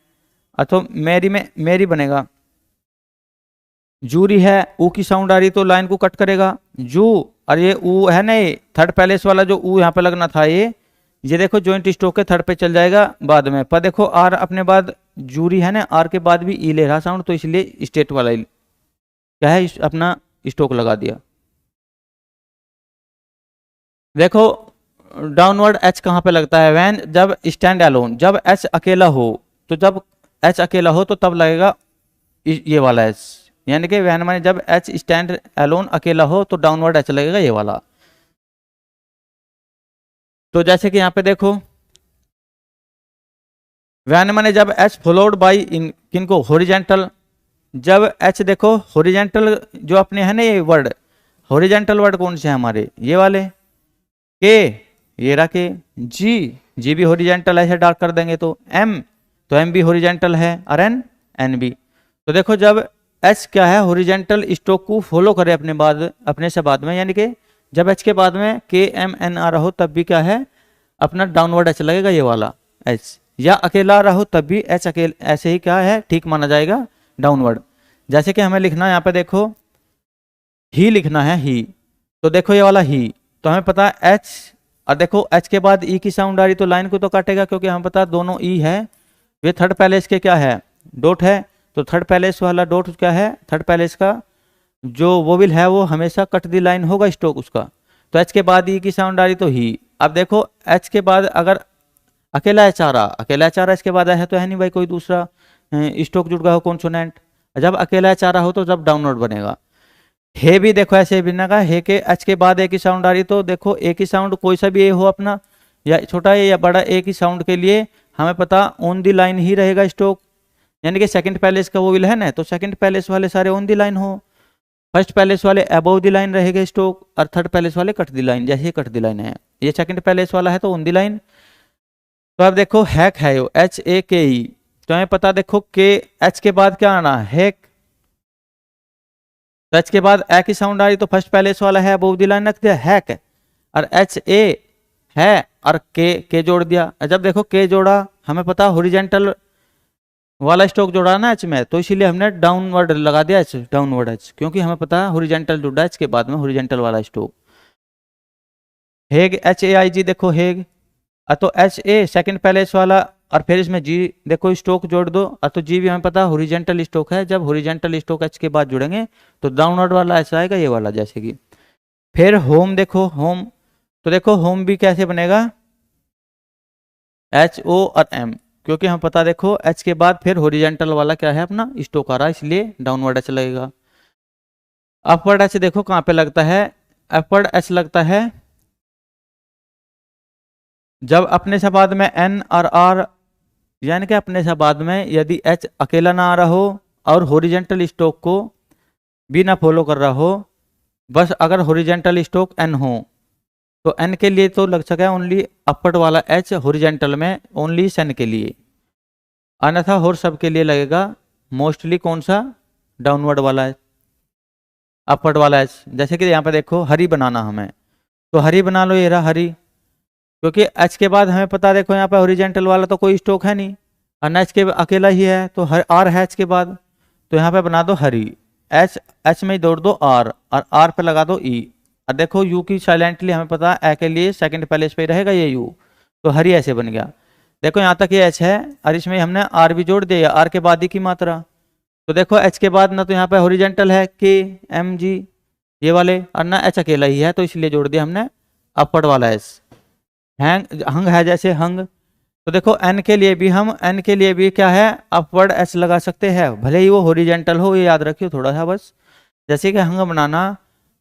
अथवा मैरी में मैरी बनेगा। जूरी है ऊ की साउंड आ रही तो लाइन को कट करेगा जू, और ये ऊ है ना, थर्ड पैलेस वाला जो ऊ यहाँ पे लगना था, ये देखो जॉइंट स्ट्रोक के थर्ड पे चल जाएगा बाद में। पर देखो आर अपने बाद जूरी है ना, आर के बाद भी ई ले रहा साउंड, तो इसलिए स्टेट वाला क्या है अपना स्ट्रोक लगा दिया। देखो डाउनवर्ड एच कहाँ पे लगता है, वैन जब स्टैंड अलोन, जब एच अकेला हो, तो जब एच अकेला हो तो तब लगेगा ये वाला एच, यानी कि वैन माने जब एच स्टैंड अलोन अकेला हो तो डाउनवर्ड एच लगेगा ये वाला। तो जैसे कि यहाँ पे देखो वैन माने जब एच फॉलोड बाई इन किनको हॉरिजेंटल, जब एच देखो हॉरिजेंटल जो अपने है ना ये वर्ड, हॉरिजेंटल वर्ड कौन से है हमारे, ये वाले के, ये रहा के, जी भी हॉरिजेंटल ऐसे डार्क कर देंगे, तो एम भी हॉरिजेंटल है, और एन भी। तो देखो जब एच क्या है हॉरिजेंटल स्ट्रोक को फॉलो करे अपने से बाद में, यानी कि जब एच के बाद में के एम एन आ रहा हो तब भी क्या है अपना डाउनवर्ड एच लगेगा ये वाला एच, या अकेला आ रहा हो तब भी एच अकेले ऐसे ही क्या है ठीक माना जाएगा डाउनवर्ड। जैसे कि हमें लिखना है यहाँ पे देखो ही लिखना है ही, तो देखो ये वाला ही, तो हमें पता है एच, और देखो एच के बाद ई की साउंड आ रही तो लाइन को तो काटेगा क्योंकि हमें पता दोनों ई है, वे थर्ड पैलेस के क्या है डॉट है, तो थर्ड पैलेस वाला डॉट क्या है, थर्ड पैलेस का जो वोविल है वो हमेशा कट दी लाइन होगा स्ट्रोक उसका। तो एच के बाद ई की साउंड आ रही तो ही। अब देखो एच के बाद अगर अकेला एच आ रहा, अकेला एच आ रहा इसके बाद है तो है नहीं भाई कोई दूसरा स्ट्रोक जुड़ गया हो कॉन्सोनेंट, जब अकेला एच आ रहा हो तो जब डाउनवर्ड बनेगा। हे भी देखो ऐसे बनेगा, हे के एच के बाद ए की साउंड आ रही तो देखो ए की साउंड कोई सा भी ए हो अपना, या छोटा ए या बड़ा ए की साउंड के लिए हमें पता ऑन दी लाइन ही रहेगा स्ट्रोक, यानी कि सेकंड पैलेस का वो विल है ना, तो सेकंड पैलेस वाले सारे ऑन दी लाइन हो, फर्स्ट पैलेस वाले अबव दी लाइन रहेगा स्ट्रोक, और थर्ड पैलेस वाले कट दी लाइन, जैसे कट दी लाइन है, ये सेकंड पैलेस वाला है तो ऑन दी लाइन। तो अब देखो हैक है यो एच ए के ई, तो हमें पता देखो के एच के बाद क्या आना हैक, तो एच के बाद ए की साउंड आ रही, तो फर्स्ट पहले इस वाला है अबव द लाइन रख दिया हैक, और एच ए है और के जोड़ दिया। जब देखो के जोड़ा, हमें पता हॉरिजॉन्टल वाला स्ट्रोक जोड़ा ना एच में, तो इसीलिए हमने डाउनवर्ड लगा दिया एच, डाउनवर्ड एच, क्योंकि हमें पता है हॉरिजॉन्टल जुड़ा एच के बाद में हॉरिजॉन्टल वाला स्ट्रोक। हेग एच ए आई जी, देखो हेग, तो एच ए सेकंड पहले इस वाला और फिर इसमें जी देखो स्ट्रोक जोड़ दो, तो जी भी हमें पता हॉरिजॉन्टल स्ट्रोक है। जब हॉरिजॉन्टल स्ट्रोक एच के बाद जुड़ेंगे तो डाउनवर्ड वाला एच आएगा, ये वाला जैसे कि। फिर होम, देखो होम, तो देखो होम भी कैसे बनेगा, एच ओ और एम, क्योंकि हम पता देखो एच के बाद फिर हॉरिजॉन्टल वाला क्या है अपना स्ट्रोक आ रहा है, इसलिए डाउनवर्ड एच लगेगा। अपवर्ड एच देखो कहाँ पे लगता है, अपवर्ड एच लगता है जब अपने से बाद में एन और आर, यानी कि अपने से बाद में यदि एच अकेला ना आ रहा हो और हॉरिजॉन्टल स्ट्रोक को भी ना फॉलो कर रहा हो, बस अगर हॉरिजॉन्टल स्ट्रोक एन हो, तो एन के लिए तो लग सका ओनली अपवर्ड वाला एच हॉरिजॉन्टल में, ओनली सन के लिए, अन्यथा और सब के लिए लगेगा मोस्टली कौन सा, डाउनवर्ड वाला एच, अपवर्ड वाला एच। जैसे कि यहाँ पे देखो हरी बनाना हमें, तो हरी बना लो, ये रहा हरी, क्योंकि एच के बाद हमें पता देखो यहाँ पे हॉरिजॉन्टल वाला तो कोई स्ट्रोक है नहीं, और एच के अकेला ही है, तो आर है एच के बाद, तो यहाँ पे बना दो हरी, एच एच में ही जोड़ दो आर, और आर पे लगा दो ई, और देखो यू की साइलेंटली हमें पता है ए के लिए सेकंड पहले पे रहेगा ये यू, तो हरी ऐसे बन गया। देखो यहाँ तक ये एच है और इसमें हमने आर भी जोड़ दिया, आर के बाद ही की मात्रा, तो देखो एच के बाद ना तो यहाँ पे हॉरिजॉन्टल है के एम जी ये वाले, और ना एच अकेला ही है, तो इसलिए जोड़ दिया हमने अपवर्ड वाला एच। हैंग हंग है जैसे हंग, तो देखो एन के लिए भी हम, एन के लिए भी क्या है अपवर्ड एच लगा सकते हैं, भले ही वो हॉरिजॉन्टल हो, ये याद रखियो थोड़ा सा बस। जैसे कि हंग बनाना,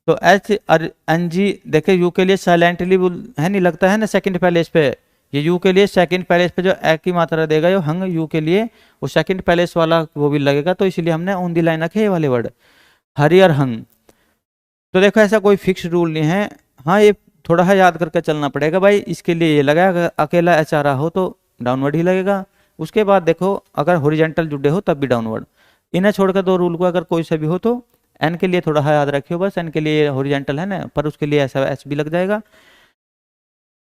तो एच और एन जी देखे यू के लिए साइलेंटली है नहीं लगता है ना सेकंड पैलेस पे, ये यू के लिए सेकंड पैलेस पे जो ए की मात्रा देगा ये हंग यू के लिए वो सेकंड पैलेस वाला वो भी लगेगा, तो इसलिए हमने ऑन दी लाइन रखे ये वाले वर्ड हरी और हंग। तो देखो ऐसा कोई फिक्स रूल नहीं है, हाँ ये थोड़ा सा याद करके चलना पड़ेगा भाई, इसके लिए ये लगा, अगर अकेला एच आ रहा हो तो डाउनवर्ड ही लगेगा, उसके बाद देखो अगर हॉरिजॉन्टल जुड़े हो तब भी डाउनवर्ड। इन्हें छोड़कर दो रूल को अगर कोई सा भी हो तो एन के लिए थोड़ा सा याद रखियो बस, एन के लिए हॉरिजॉन्टल है ना, पर उसके लिए ऐसा एच भी लग जाएगा,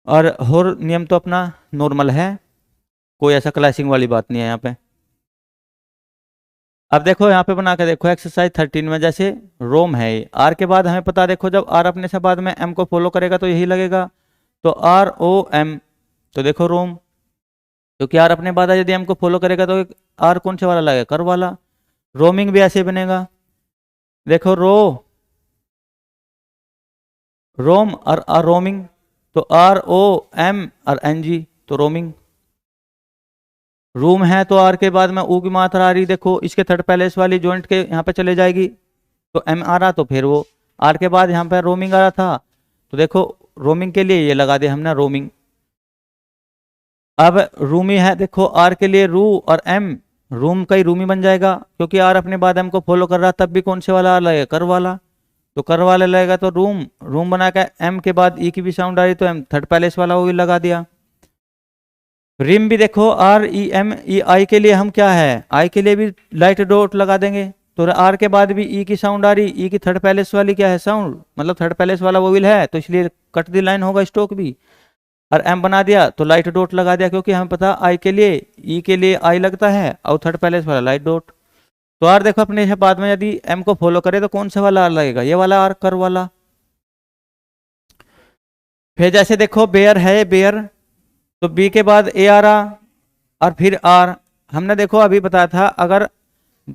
और होर नियम तो अपना नॉर्मल है, कोई ऐसा क्लासिंग वाली बात नहीं है यहाँ पे। अब देखो यहाँ पे बना के देखो एक्सरसाइज 13 में, जैसे रोम है आर के बाद हमें पता देखो जब आर अपने से बाद में एम को फॉलो करेगा तो यही लगेगा, तो आर ओ एम, तो देखो रोम, क्योंकि आर अपने बाद यदि एम को फॉलो करेगा तो आर कौन से वाला लगेगा, कर वाला। रोमिंग भी ऐसे बनेगा, देखो रोम और रोमिंग, तो आर ओ एम और एन जी, तो रोमिंग। रूम है तो आर के बाद में ऊ की मात्रा आ रही, देखो इसके थर्ड पैलेस वाली जॉइंट के यहाँ पे चले जाएगी, तो एम आ रहा, तो फिर वो आर के बाद यहाँ पे रोमिंग आ रहा था, तो देखो रोमिंग के लिए ये लगा दिया हमने रोमिंग। अब रूमी है, देखो आर के लिए रू और एम, रूम का ही रूमी बन जाएगा, क्योंकि आर अपने बाद एम को फॉलो कर रहा, तब भी कौन से वाला आ लगेगा, कर वाला, तो कर वाला लगेगा, तो रूम रूम बना के एम के बाद ई की भी साउंड आ रही, तो एम थर्ड पैलेस वाला वो भी लगा दिया। रिम भी देखो आर ई एम ई आई के लिए हम क्या है, आई के लिए भी लाइट डॉट लगा देंगे, तो आर के बाद भी ई की साउंड आ रही, ई की थर्ड पैलेस वाली क्या है साउंड, मतलब थर्ड पैलेस वाला वो विल है, तो इसलिए कट दी लाइन होगा स्ट्रोक भी, और एम बना दिया तो लाइट डॉट लगा दिया, क्योंकि हमें पता आई के लिए ई के लिए आई लगता है और थर्ड पैलेस वाला लाइट डॉट। तो आर देखो अपने बाद में यदि एम को फॉलो करे तो कौन सा वाला आर लगेगा, ये वाला आर, कर वाला। फिर जैसे देखो बेयर है बेयर, तो बी के बाद ए आ रहा और फिर आर, हमने देखो अभी बताया था अगर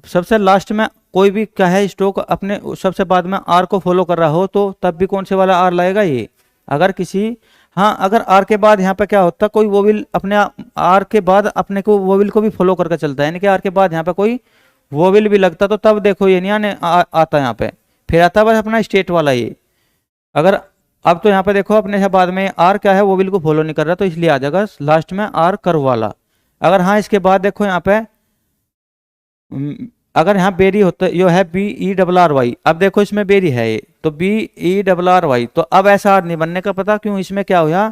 सबसे लास्ट में कोई भी क्या है स्ट्रोक अपने सबसे बाद में आर को फॉलो कर रहा हो तो तब भी कौन से वाला आर लगेगा ये, अगर किसी, हाँ अगर आर के बाद यहाँ पे क्या होता कोई वोविल अपने आर के बाद अपने को वोविल को भी फॉलो करके चलता है, यानी कि आर के बाद यहाँ पे कोई वोविल भी लगता तो तब देखो ये नहीं आने आता यहाँ पे, फिर आता बस अपना स्टेट वाला ये। अगर अब तो यहाँ पे देखो अपने से बाद में आर क्या है वोविल को फॉलो नहीं कर रहा, तो इसलिए आ जाएगा लास्ट में आर कर वाला। अगर हाँ इसके बाद देखो यहाँ पे अगर यहाँ बेरी होता यो है B E double R Y, अब देखो इसमें बेरी है ये, तो B E double R Y, तो अब ऐसा आर नहीं बनने का, पता क्यों, इसमें क्या हुआ,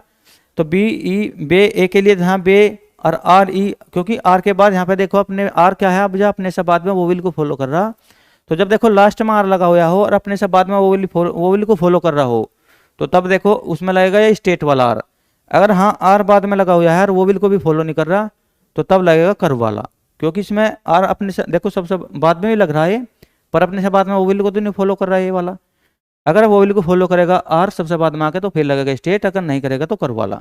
तो बी ई बे ए के लिए जहाँ बे और आर ई, क्योंकि आर के बाद यहाँ पे देखो अपने आर क्या है अब जहाँ अपने से बाद में वोविल को फॉलो कर रहा, तो जब देखो लास्ट में आर लगा हुआ हो और अपने से बाद में वोवेल को फॉलो कर रहा हो, तो तब देखो उसमें लगेगा ये स्टेट वाला आर। अगर हाँ आर बाद में लगा हुआ है और वोवेल को भी फॉलो नहीं कर रहा, तो तब लगेगा कर्व वाला, क्योंकि इसमें आर अपने से देखो सबसे बाद में भी लग रहा है, पर अपने से बाद में वोवेल को तो नहीं फॉलो कर रहा है ये वाला। अगर वोवेल को फॉलो करेगा आर सबसे बाद में आके, तो फिर लगेगा स्टेट, अगर नहीं करेगा तो कर्व वाला।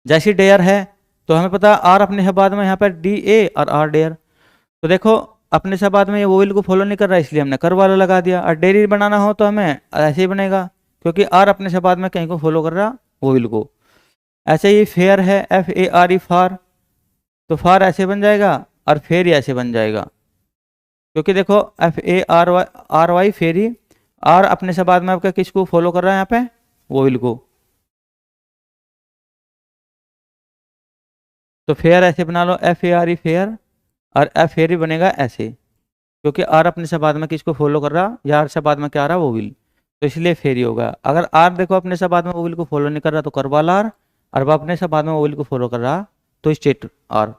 जैसी डेयर है तो हमें पता है आर अपने से बाद में यहाँ पर डी ए और आर डेयर, तो देखो अपने से बाद में ये वोवेल को फॉलो नहीं कर रहा है, इसलिए हमने कर्व वाला लगा दिया। और डेयरी बनाना हो तो हमें ऐसे ही बनेगा, क्योंकि आर अपने से बाद में कहीं को फॉलो कर रहा वोवेल को। ऐसे ही फेयर है, एफ ए आर ई फार, तो फार ऐसे बन जाएगा और फेरी ऐसे बन जाएगा, क्योंकि देखो F A R Y fairy, R अपने से बाद में आपका किसको फॉलो कर रहा है यहाँ पे, वोवेल को। तो फेयर ऐसे बना लो, F A R E fare, और एफ फेरी बनेगा ऐसे, क्योंकि आर अपने से बाद में किसको फॉलो कर रहा, या आर से बाद में क्या आ रहा वोवेल, तो इसलिए फेरी होगा। अगर आर देखो अपने से बाद में वोवेल को फॉलो नहीं कर रहा तो कर्व वाला आर, और वह अपने से बाद में वोवेल को फॉलो कर रहा तो स्टेट आर।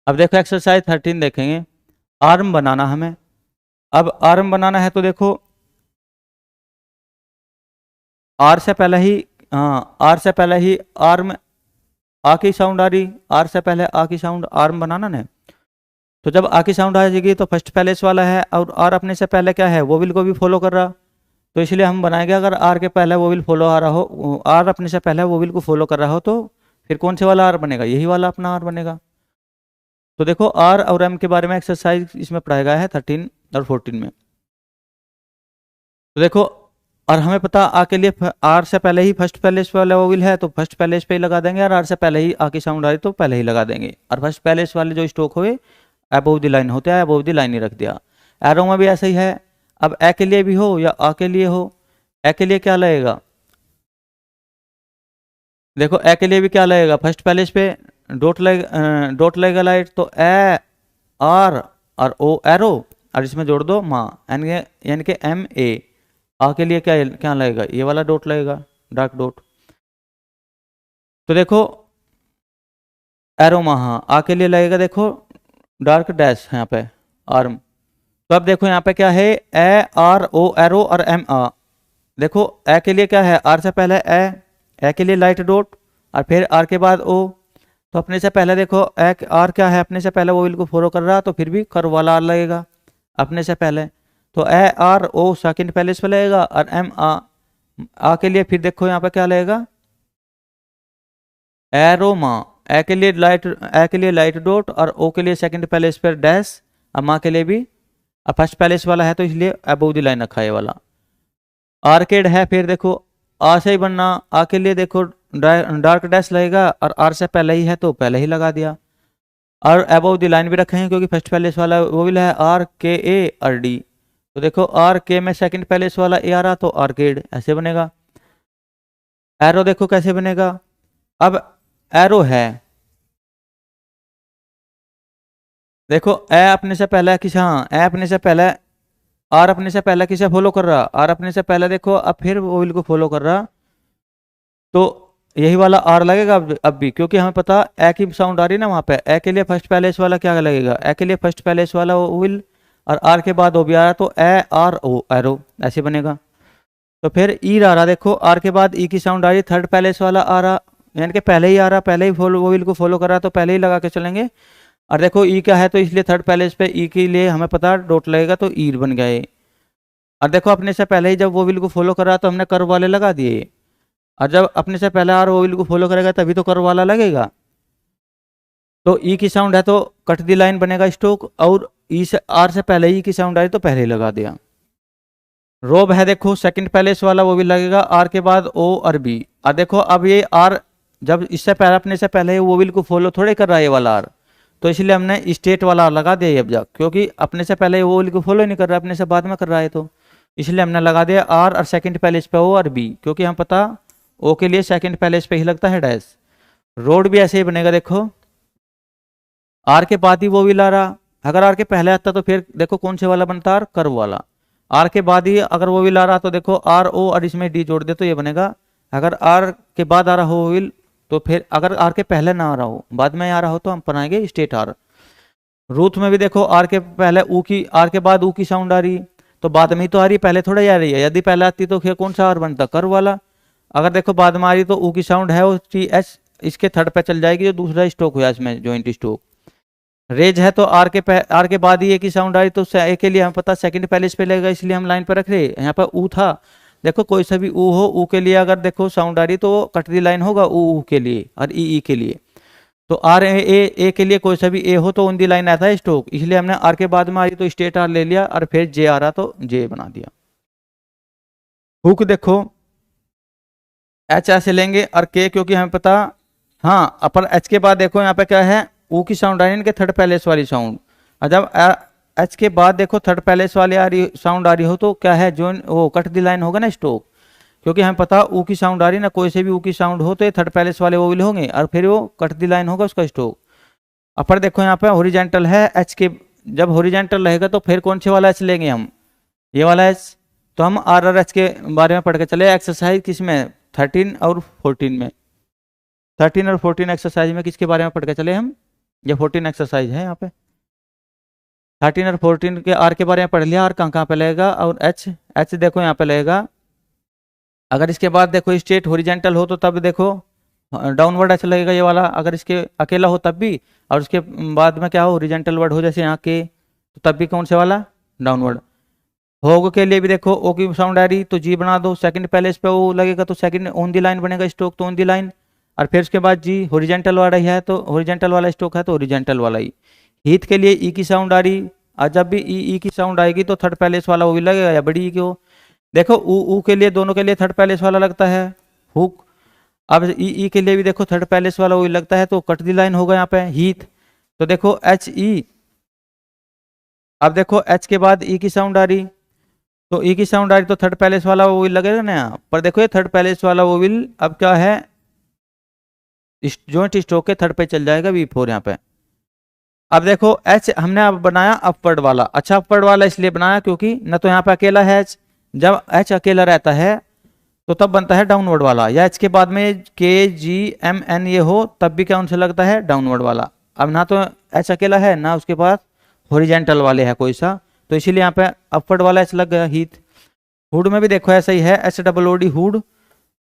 अब देखो एक्सरसाइज 13 देखेंगे, आर्म बनाना हमें। अब आर्म बनाना है तो देखो आर से पहले ही, हाँ आर से पहले ही आर्म आ की साउंड आ रही, आर से पहले आ की साउंड, आर्म बनाना ना। तो जब आ की साउंड आ जाएगी तो फर्स्ट पैलेस वाला है, और आर अपने से पहले क्या है, वोवेल को भी फॉलो कर रहा, तो इसलिए हम बनाएंगे अगर आर के पहले वोवेल फॉलो आ रहा हो, आर अपने से पहले वोवेल को फॉलो कर रहा हो, तो फिर कौन से वाला आर बनेगा, यही वाला अपना आर बनेगा। तो देखो आर और एम के बारे में एक्सरसाइज इसमें पढ़ाया गया है 13 और 14 में। तो देखो, और हमें पता आ के लिए आर से पहले ही फर्स्ट पैलेस वाला वोवेल है, तो फर्स्ट पैलेस पे ही लगा देंगे, और आर से पहले ही आ की साउंड आ रही तो पहले ही लगा देंगे, और फर्स्ट पैलेस वाले जो स्टॉक हुए अबोव द लाइन होते हैं, अबोव द लाइन ही रख दिया। एरो में भी ऐसा ही है, अब ए के लिए भी हो या आ के लिए हो, ए के लिए क्या लगेगा, देखो ए के लिए भी क्या लगेगा, फर्स्ट पैलेस पे डॉट लगेगा लाइट, तो ए आर और ओ एरो, और इसमें जोड़ दो माँ, यानी कि एम ए। आ के लिए क्या क्या लगेगा, ये वाला डॉट लगेगा, डार्क डॉट। तो देखो एरो हाँ आ के लिए लगेगा, देखो डार्क डैश यहाँ पे आर्म। तो अब देखो यहाँ पे क्या है, ए आर ओ एरो और एम आ। देखो ए के लिए क्या है, आर से पहले ए के लिए लाइट डॉट, और फिर आर के बाद ओ। तो अपने से पहले देखो आर क्या है, अपने से पहले वोवेल को फॉलो कर रहा, तो फिर भी कर्व वाला आर लगेगा अपने से पहले। तो A R O second place पे लगेगा, और एम आ के लिए फिर देखो यहाँ पे क्या लगेगा, एरोमा। ए के लिए लाइट डॉट, और ओ के लिए सेकंड पैलेस पर डैश, और माँ के लिए भी फर्स्ट पैलेस वाला है तो इसलिए अबोव द लाइन रखा है वाला। आर्केड है, फिर देखो आ से ही बनना, आ के लिए देखो डार्क डैश लगेगा, और आर से पहले ही है तो पहले ही लगा दिया, और अबोव द लाइन भी रखे हैं क्योंकि फर्स्ट पैलेस वाला वो भी है आर के ए और डी। तो देखो आर के में सेकंड पैलेस वाला ए आ रहा तो आर्केड ऐसे बनेगा। एरो देखो कैसे बनेगा, अब एरो है, देखो ए अपने से पहले किसे, हाँ ए अपने से पहले, आर अपने से पहले किसे फॉलो कर रहा, आर अपने से पहले देखो अब फिर वोवेल को फॉलो कर रहा, तो यही वाला आर लगेगा अब भी, क्योंकि हमें पता ए की साउंड आ रही है ना वहाँ पे। ए के लिए फर्स्ट पैलेस वाला क्या लगेगा, ए के लिए फर्स्ट पैलेस वाला वोवेल, और आर के बाद ओ भी आ रहा, तो ए आर ओ एरो ऐसे बनेगा। तो फिर ई आ रहा, देखो आर के बाद ई की साउंड आ रही, थर्ड पैलेस वाला आ रहा, यानी कि पहले ही आ रहा, पहले ही वोवेल को फॉलो कर रहा, तो पहले ही लगा के चलेंगे। और देखो ई क्या है, तो इसलिए थर्ड पैलेस पे ई के लिए हमें पता डॉट लगेगा, तो ई बन गया ये। और देखो अपने से पहले ही जब वोवेल को फॉलो कर रहा तो हमने कर्व वाले लगा दिए, और जब अपने से पहले आर वोवेल को फॉलो करेगा तभी तो कर्व वाला लगेगा। तो ई की साउंड है तो कट दी लाइन बनेगा स्टोक, और ई से आर से पहले ई की साउंड आई तो पहले ही लगा दिया। रोब है, देखो सेकंड पैलेस वाला वो भी लगेगा, आर के बाद ओ और बी। और देखो अब ये आर जब इससे पहले अपने से पहले वोवेल को फॉलो थोड़े कर रहा है ये वाला आर, तो इसलिए हमने स्टेट वाला आर लगा दिया अब जा, क्योंकि अपने से पहले वोवेल को फॉलो नहीं कर रहा है, अपने से बाद में कर रहा है, तो इसलिए हमने लगा दिया आर और सेकंड पैलेस पे ओ और बी, क्योंकि हम पता ओ के लिए सेकंड पैलेस पे ही लगता है डैश। रोड भी ऐसे ही बनेगा, देखो आर के बाद ही वोवेल आ रहा, अगर आर के पहले आता तो फिर देखो कौन से वाला बनता है, कर्व वाला। आर के बाद ही अगर वोवेल आ रहा तो देखो आर ओ और इसमें डी जोड़ दे तो ये बनेगा, अगर आर के बाद आ रहा हो वोवेल तो फिर अगर आर के पहले ना आ रहा हो, बाद में आ रहा हो, तो हम बनाएंगे स्टेट आर। रूथ में भी देखो आर के पहले ऊ की, आर के बाद ऊ की साउंड आ रही, तो बाद में ही तो आ रही, पहले थोड़ा ही आ रही है। यदि पहले आती तो फिर कौन सा आर बनता, कर्व वाला। अगर देखो बाद में आ रही तो ऊ की साउंड है वो टी एच इसके थर्ड पे चल जाएगी, जो दूसरा स्ट्रोक हुआ इसमें जॉइंट स्ट्रोक। रेज है तो आर के बाद ही ए की साउंड आ रही, तो ए के लिए हमें पता सेकंड पहले इस पे लगेगा, इसलिए हम लाइन पर रख रहे। यहाँ पर ऊ था, देखो कोई सा भी ऊ हो, ऊ के लिए अगर देखो साउंड आ रही तो वो कट दी लाइन होगा ऊ के लिए और ई के लिए। तो आर ए के लिए कोई सा भी ए हो तो ऑन दी लाइन आता है स्ट्रोक, इसलिए हमने आर के बाद में आ रही तो स्टेट आर ले लिया, और फिर जे आ रहा तो जे बना दिया। हुक देखो एच ऐसे लेंगे और के, क्योंकि हमें पता, हाँ अपन एच के बाद देखो यहाँ पे क्या है, ऊ की साउंड आ रही है इनके थर्ड पैलेस वाली साउंड। और जब एच के बाद देखो थर्ड पैलेस वाली आ रही साउंड आ रही हो तो क्या है, जो वो कट दी लाइन होगा ना स्ट्रोक, क्योंकि हमें पता ऊ की साउंड आ रही ना, कोई से भी ऊ की साउंड हो तो ये थर्ड पैलेस वाले वो विल होंगे, और फिर वो कट दी लाइन होगा उसका स्ट्रोक। अपर देखो यहाँ पे हॉरिजॉन्टल है एच के, जब हॉरिजॉन्टल रहेगा तो फिर कौन से वाला एच लेंगे हम, ये वाला एच। तो हम आर आर एच के बारे में पढ़ के चले, एक्सरसाइज किसमें 13 और 14 में, 13 और 14 एक्सरसाइज में किसके बारे में पढ़ के चले हम, ये 14 एक्सरसाइज है यहाँ पे। 13 और 14 के आर के बारे में पढ़ लिया, आर कहाँ कहाँ पे लगेगा, और एच, एच देखो यहाँ पे लगेगा। अगर इसके बाद देखो स्ट्रेट हॉरिजॉन्टल हो तो तब देखो डाउनवर्ड एच लगेगा ये वाला, अगर इसके अकेला हो तब भी, और उसके बाद में क्या हो हॉरिजॉन्टल वर्ड हो जैसे यहाँ के, तो तब भी कौन से वाला, डाउनवर्ड। होग के लिए भी देखो ओ की साउंड आ रही तो जी बना दो, सेकंड पैलेस पे ओ लगेगा तो सेकंड ऑन दी लाइन बनेगा स्ट्रोक, तो ऑन दी लाइन। और फिर उसके बाद जी हॉरिजॉन्टल वाला ही है तो हॉरिजॉन्टल वाला स्ट्रोक है तो हॉरिजॉन्टल वाला ही। हीथ के लिए ई की साउंड आ रही, और जब भी ई की साउंड आएगी तो थर्ड पैलेस वाला वो भी लगेगा या बड़ी ई की हो। देखो ऊ के लिए दोनों के लिए थर्ड पैलेस वाला लगता है हुक। अब ई के लिए भी देखो थर्ड पैलेस वाला वही लगता है, तो कट दी लाइन होगा यहाँ पे हीथ। तो देखो एच ई, अब देखो एच के बाद ई की साउंड आ रही, तो ई की साउंड आ रही तो थर्ड पैलेस वाला वो विल लगेगा ना यहाँ पर। देखो ये थर्ड पैलेस वाला वो विल अब क्या है, जॉइंट स्ट्रोक के थर्ड पे चल जाएगा V4 यहाँ पे। अब देखो एच हमने अब बनाया अपवर्ड वाला, अच्छा अपवर्ड वाला इसलिए बनाया क्योंकि न तो यहाँ पे अकेला है एच, जब एच अकेला रहता है तो तब बनता है डाउनवर्ड वाला, या एच के बाद में के जी एम एन ये हो तब भी क्या उनसे लगता है डाउनवर्ड वाला। अब ना तो एच अकेला है ना उसके पास हॉरिजॉन्टल वाले है कोई सा, तो इसीलिए यहाँ पे अपवर्ड वाला एच लग गया हीथ। हुड में भी देखो ऐसा ही है, H double O D hood.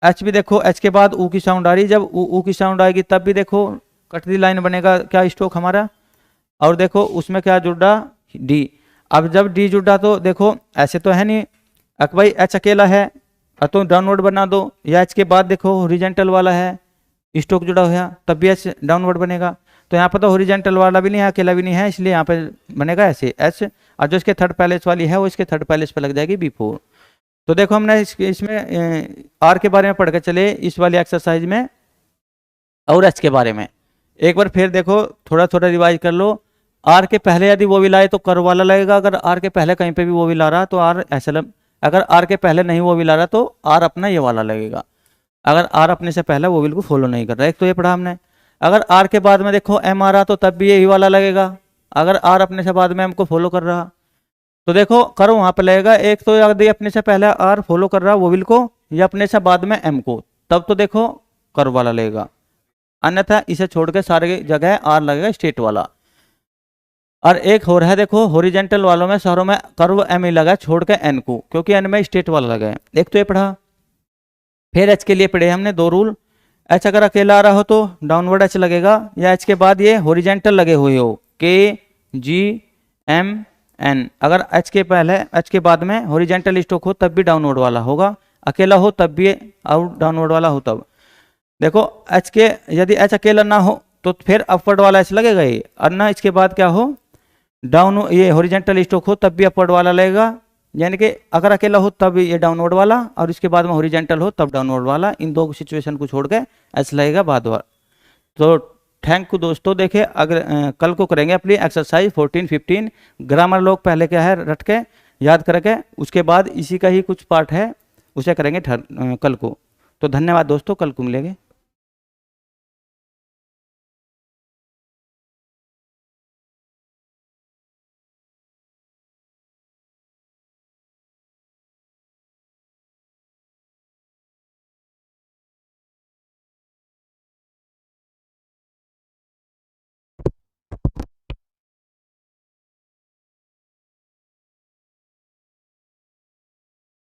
H भी देखो एच के बाद ऊ की साउंड आ रही, जब ऊ की साउंड आएगी तब भी देखो कट दी लाइन बनेगा क्या स्ट्रोक हमारा, और देखो उसमें क्या जुड़ा डी। अब जब डी जुड़ा तो देखो ऐसे तो है नहीं, भाई एच अकेला है तो डाउनवर्ड बना दो, या एच के बाद देखो हॉरिजॉन्टल वाला है स्ट्रोक जुड़ा हुआ तब भी एच डाउनवर्ड बनेगा। तो यहाँ पर तो हॉरिजॉन्टल वाला भी नहीं है अकेला भी नहीं है, इसलिए यहाँ पे बनेगा ऐसे एच, और जो इसके थर्ड पैलेस वाली है वो इसके थर्ड पैलेस पे लग जाएगी B4। तो देखो हमने इसमें आर के बारे में पढ़ के चले इस वाली एक्सरसाइज में, और एच के बारे में एक बार फिर देखो थोड़ा थोड़ा रिवाइज कर लो। आर के पहले यदि वो भी लाए तो कर्व वाला लगेगा, अगर आर के पहले कहीं पे भी वो भी ला रहा तो आर एस, अगर आर के पहले नहीं वो भी ला रहा तो आर अपना ये वाला लगेगा, अगर आर अपने से पहले वो बिल्कुल फॉलो नहीं कर रहा। एक तो ये पढ़ा हमने। अगर आर के बाद में देखो एम आ रहा तो तब भी यही वाला लगेगा, अगर आर अपने से बाद में एम को फॉलो कर रहा तो देखो कर्व वहां पर लगेगा। एक तो यदि अपने से पहले आर फॉलो कर रहा वो विल को, या अपने से बाद में एम को, तब तो देखो कर्व वाला लगेगा, अन्यथा इसे छोड़ के सारे जगह आर लगेगा स्ट्रेट वाला। और एक और है देखो हॉरिजॉन्टल वालों में सारों में कर्व एम ही लगा छोड़ के एन को, क्योंकि एन में स्ट्रेट वाला लगा है। एक तो ये पढ़ा। फिर एच के लिए पढ़े हमने दो रूल, एच अगर अकेला आ रहा हो तो डाउनवर्ड एच लगेगा, या एच के बाद ये हॉरिजॉन्टल लगे हुए हो के जी एम एन, अगर एच के पहले एच के बाद में हॉरिजॉन्टल स्ट्रोक हो तब भी डाउनवर्ड वाला होगा, अकेला हो तब भी आउट डाउनवर्ड वाला हो तब। देखो एच के यदि एच अकेला ना हो तो फिर अपवर्ड वाला एच लगेगा ये, और ना इसके बाद क्या हो डाउन ये हॉरिजॉन्टल स्ट्रोक हो तब भी अपवर्ड वाला लगेगा, यानी कि अगर अकेला हो तब ये डाउनवर्ड वाला, और इसके बाद में हॉरिजॉन्टल हो तब डाउनवर्ड वाला। इन दो सिचुएशन को छोड़ के एच लगेगा बाद वाला। तो थैंक यू दोस्तों। देखे अगर कल को करेंगे अपनी एक्सरसाइज 14-15। ग्रामर लोग पहले क्या है रट के याद करके, उसके बाद इसी का ही कुछ पार्ट है उसे करेंगे कल को। तो धन्यवाद दोस्तों, कल को मिलेंगे।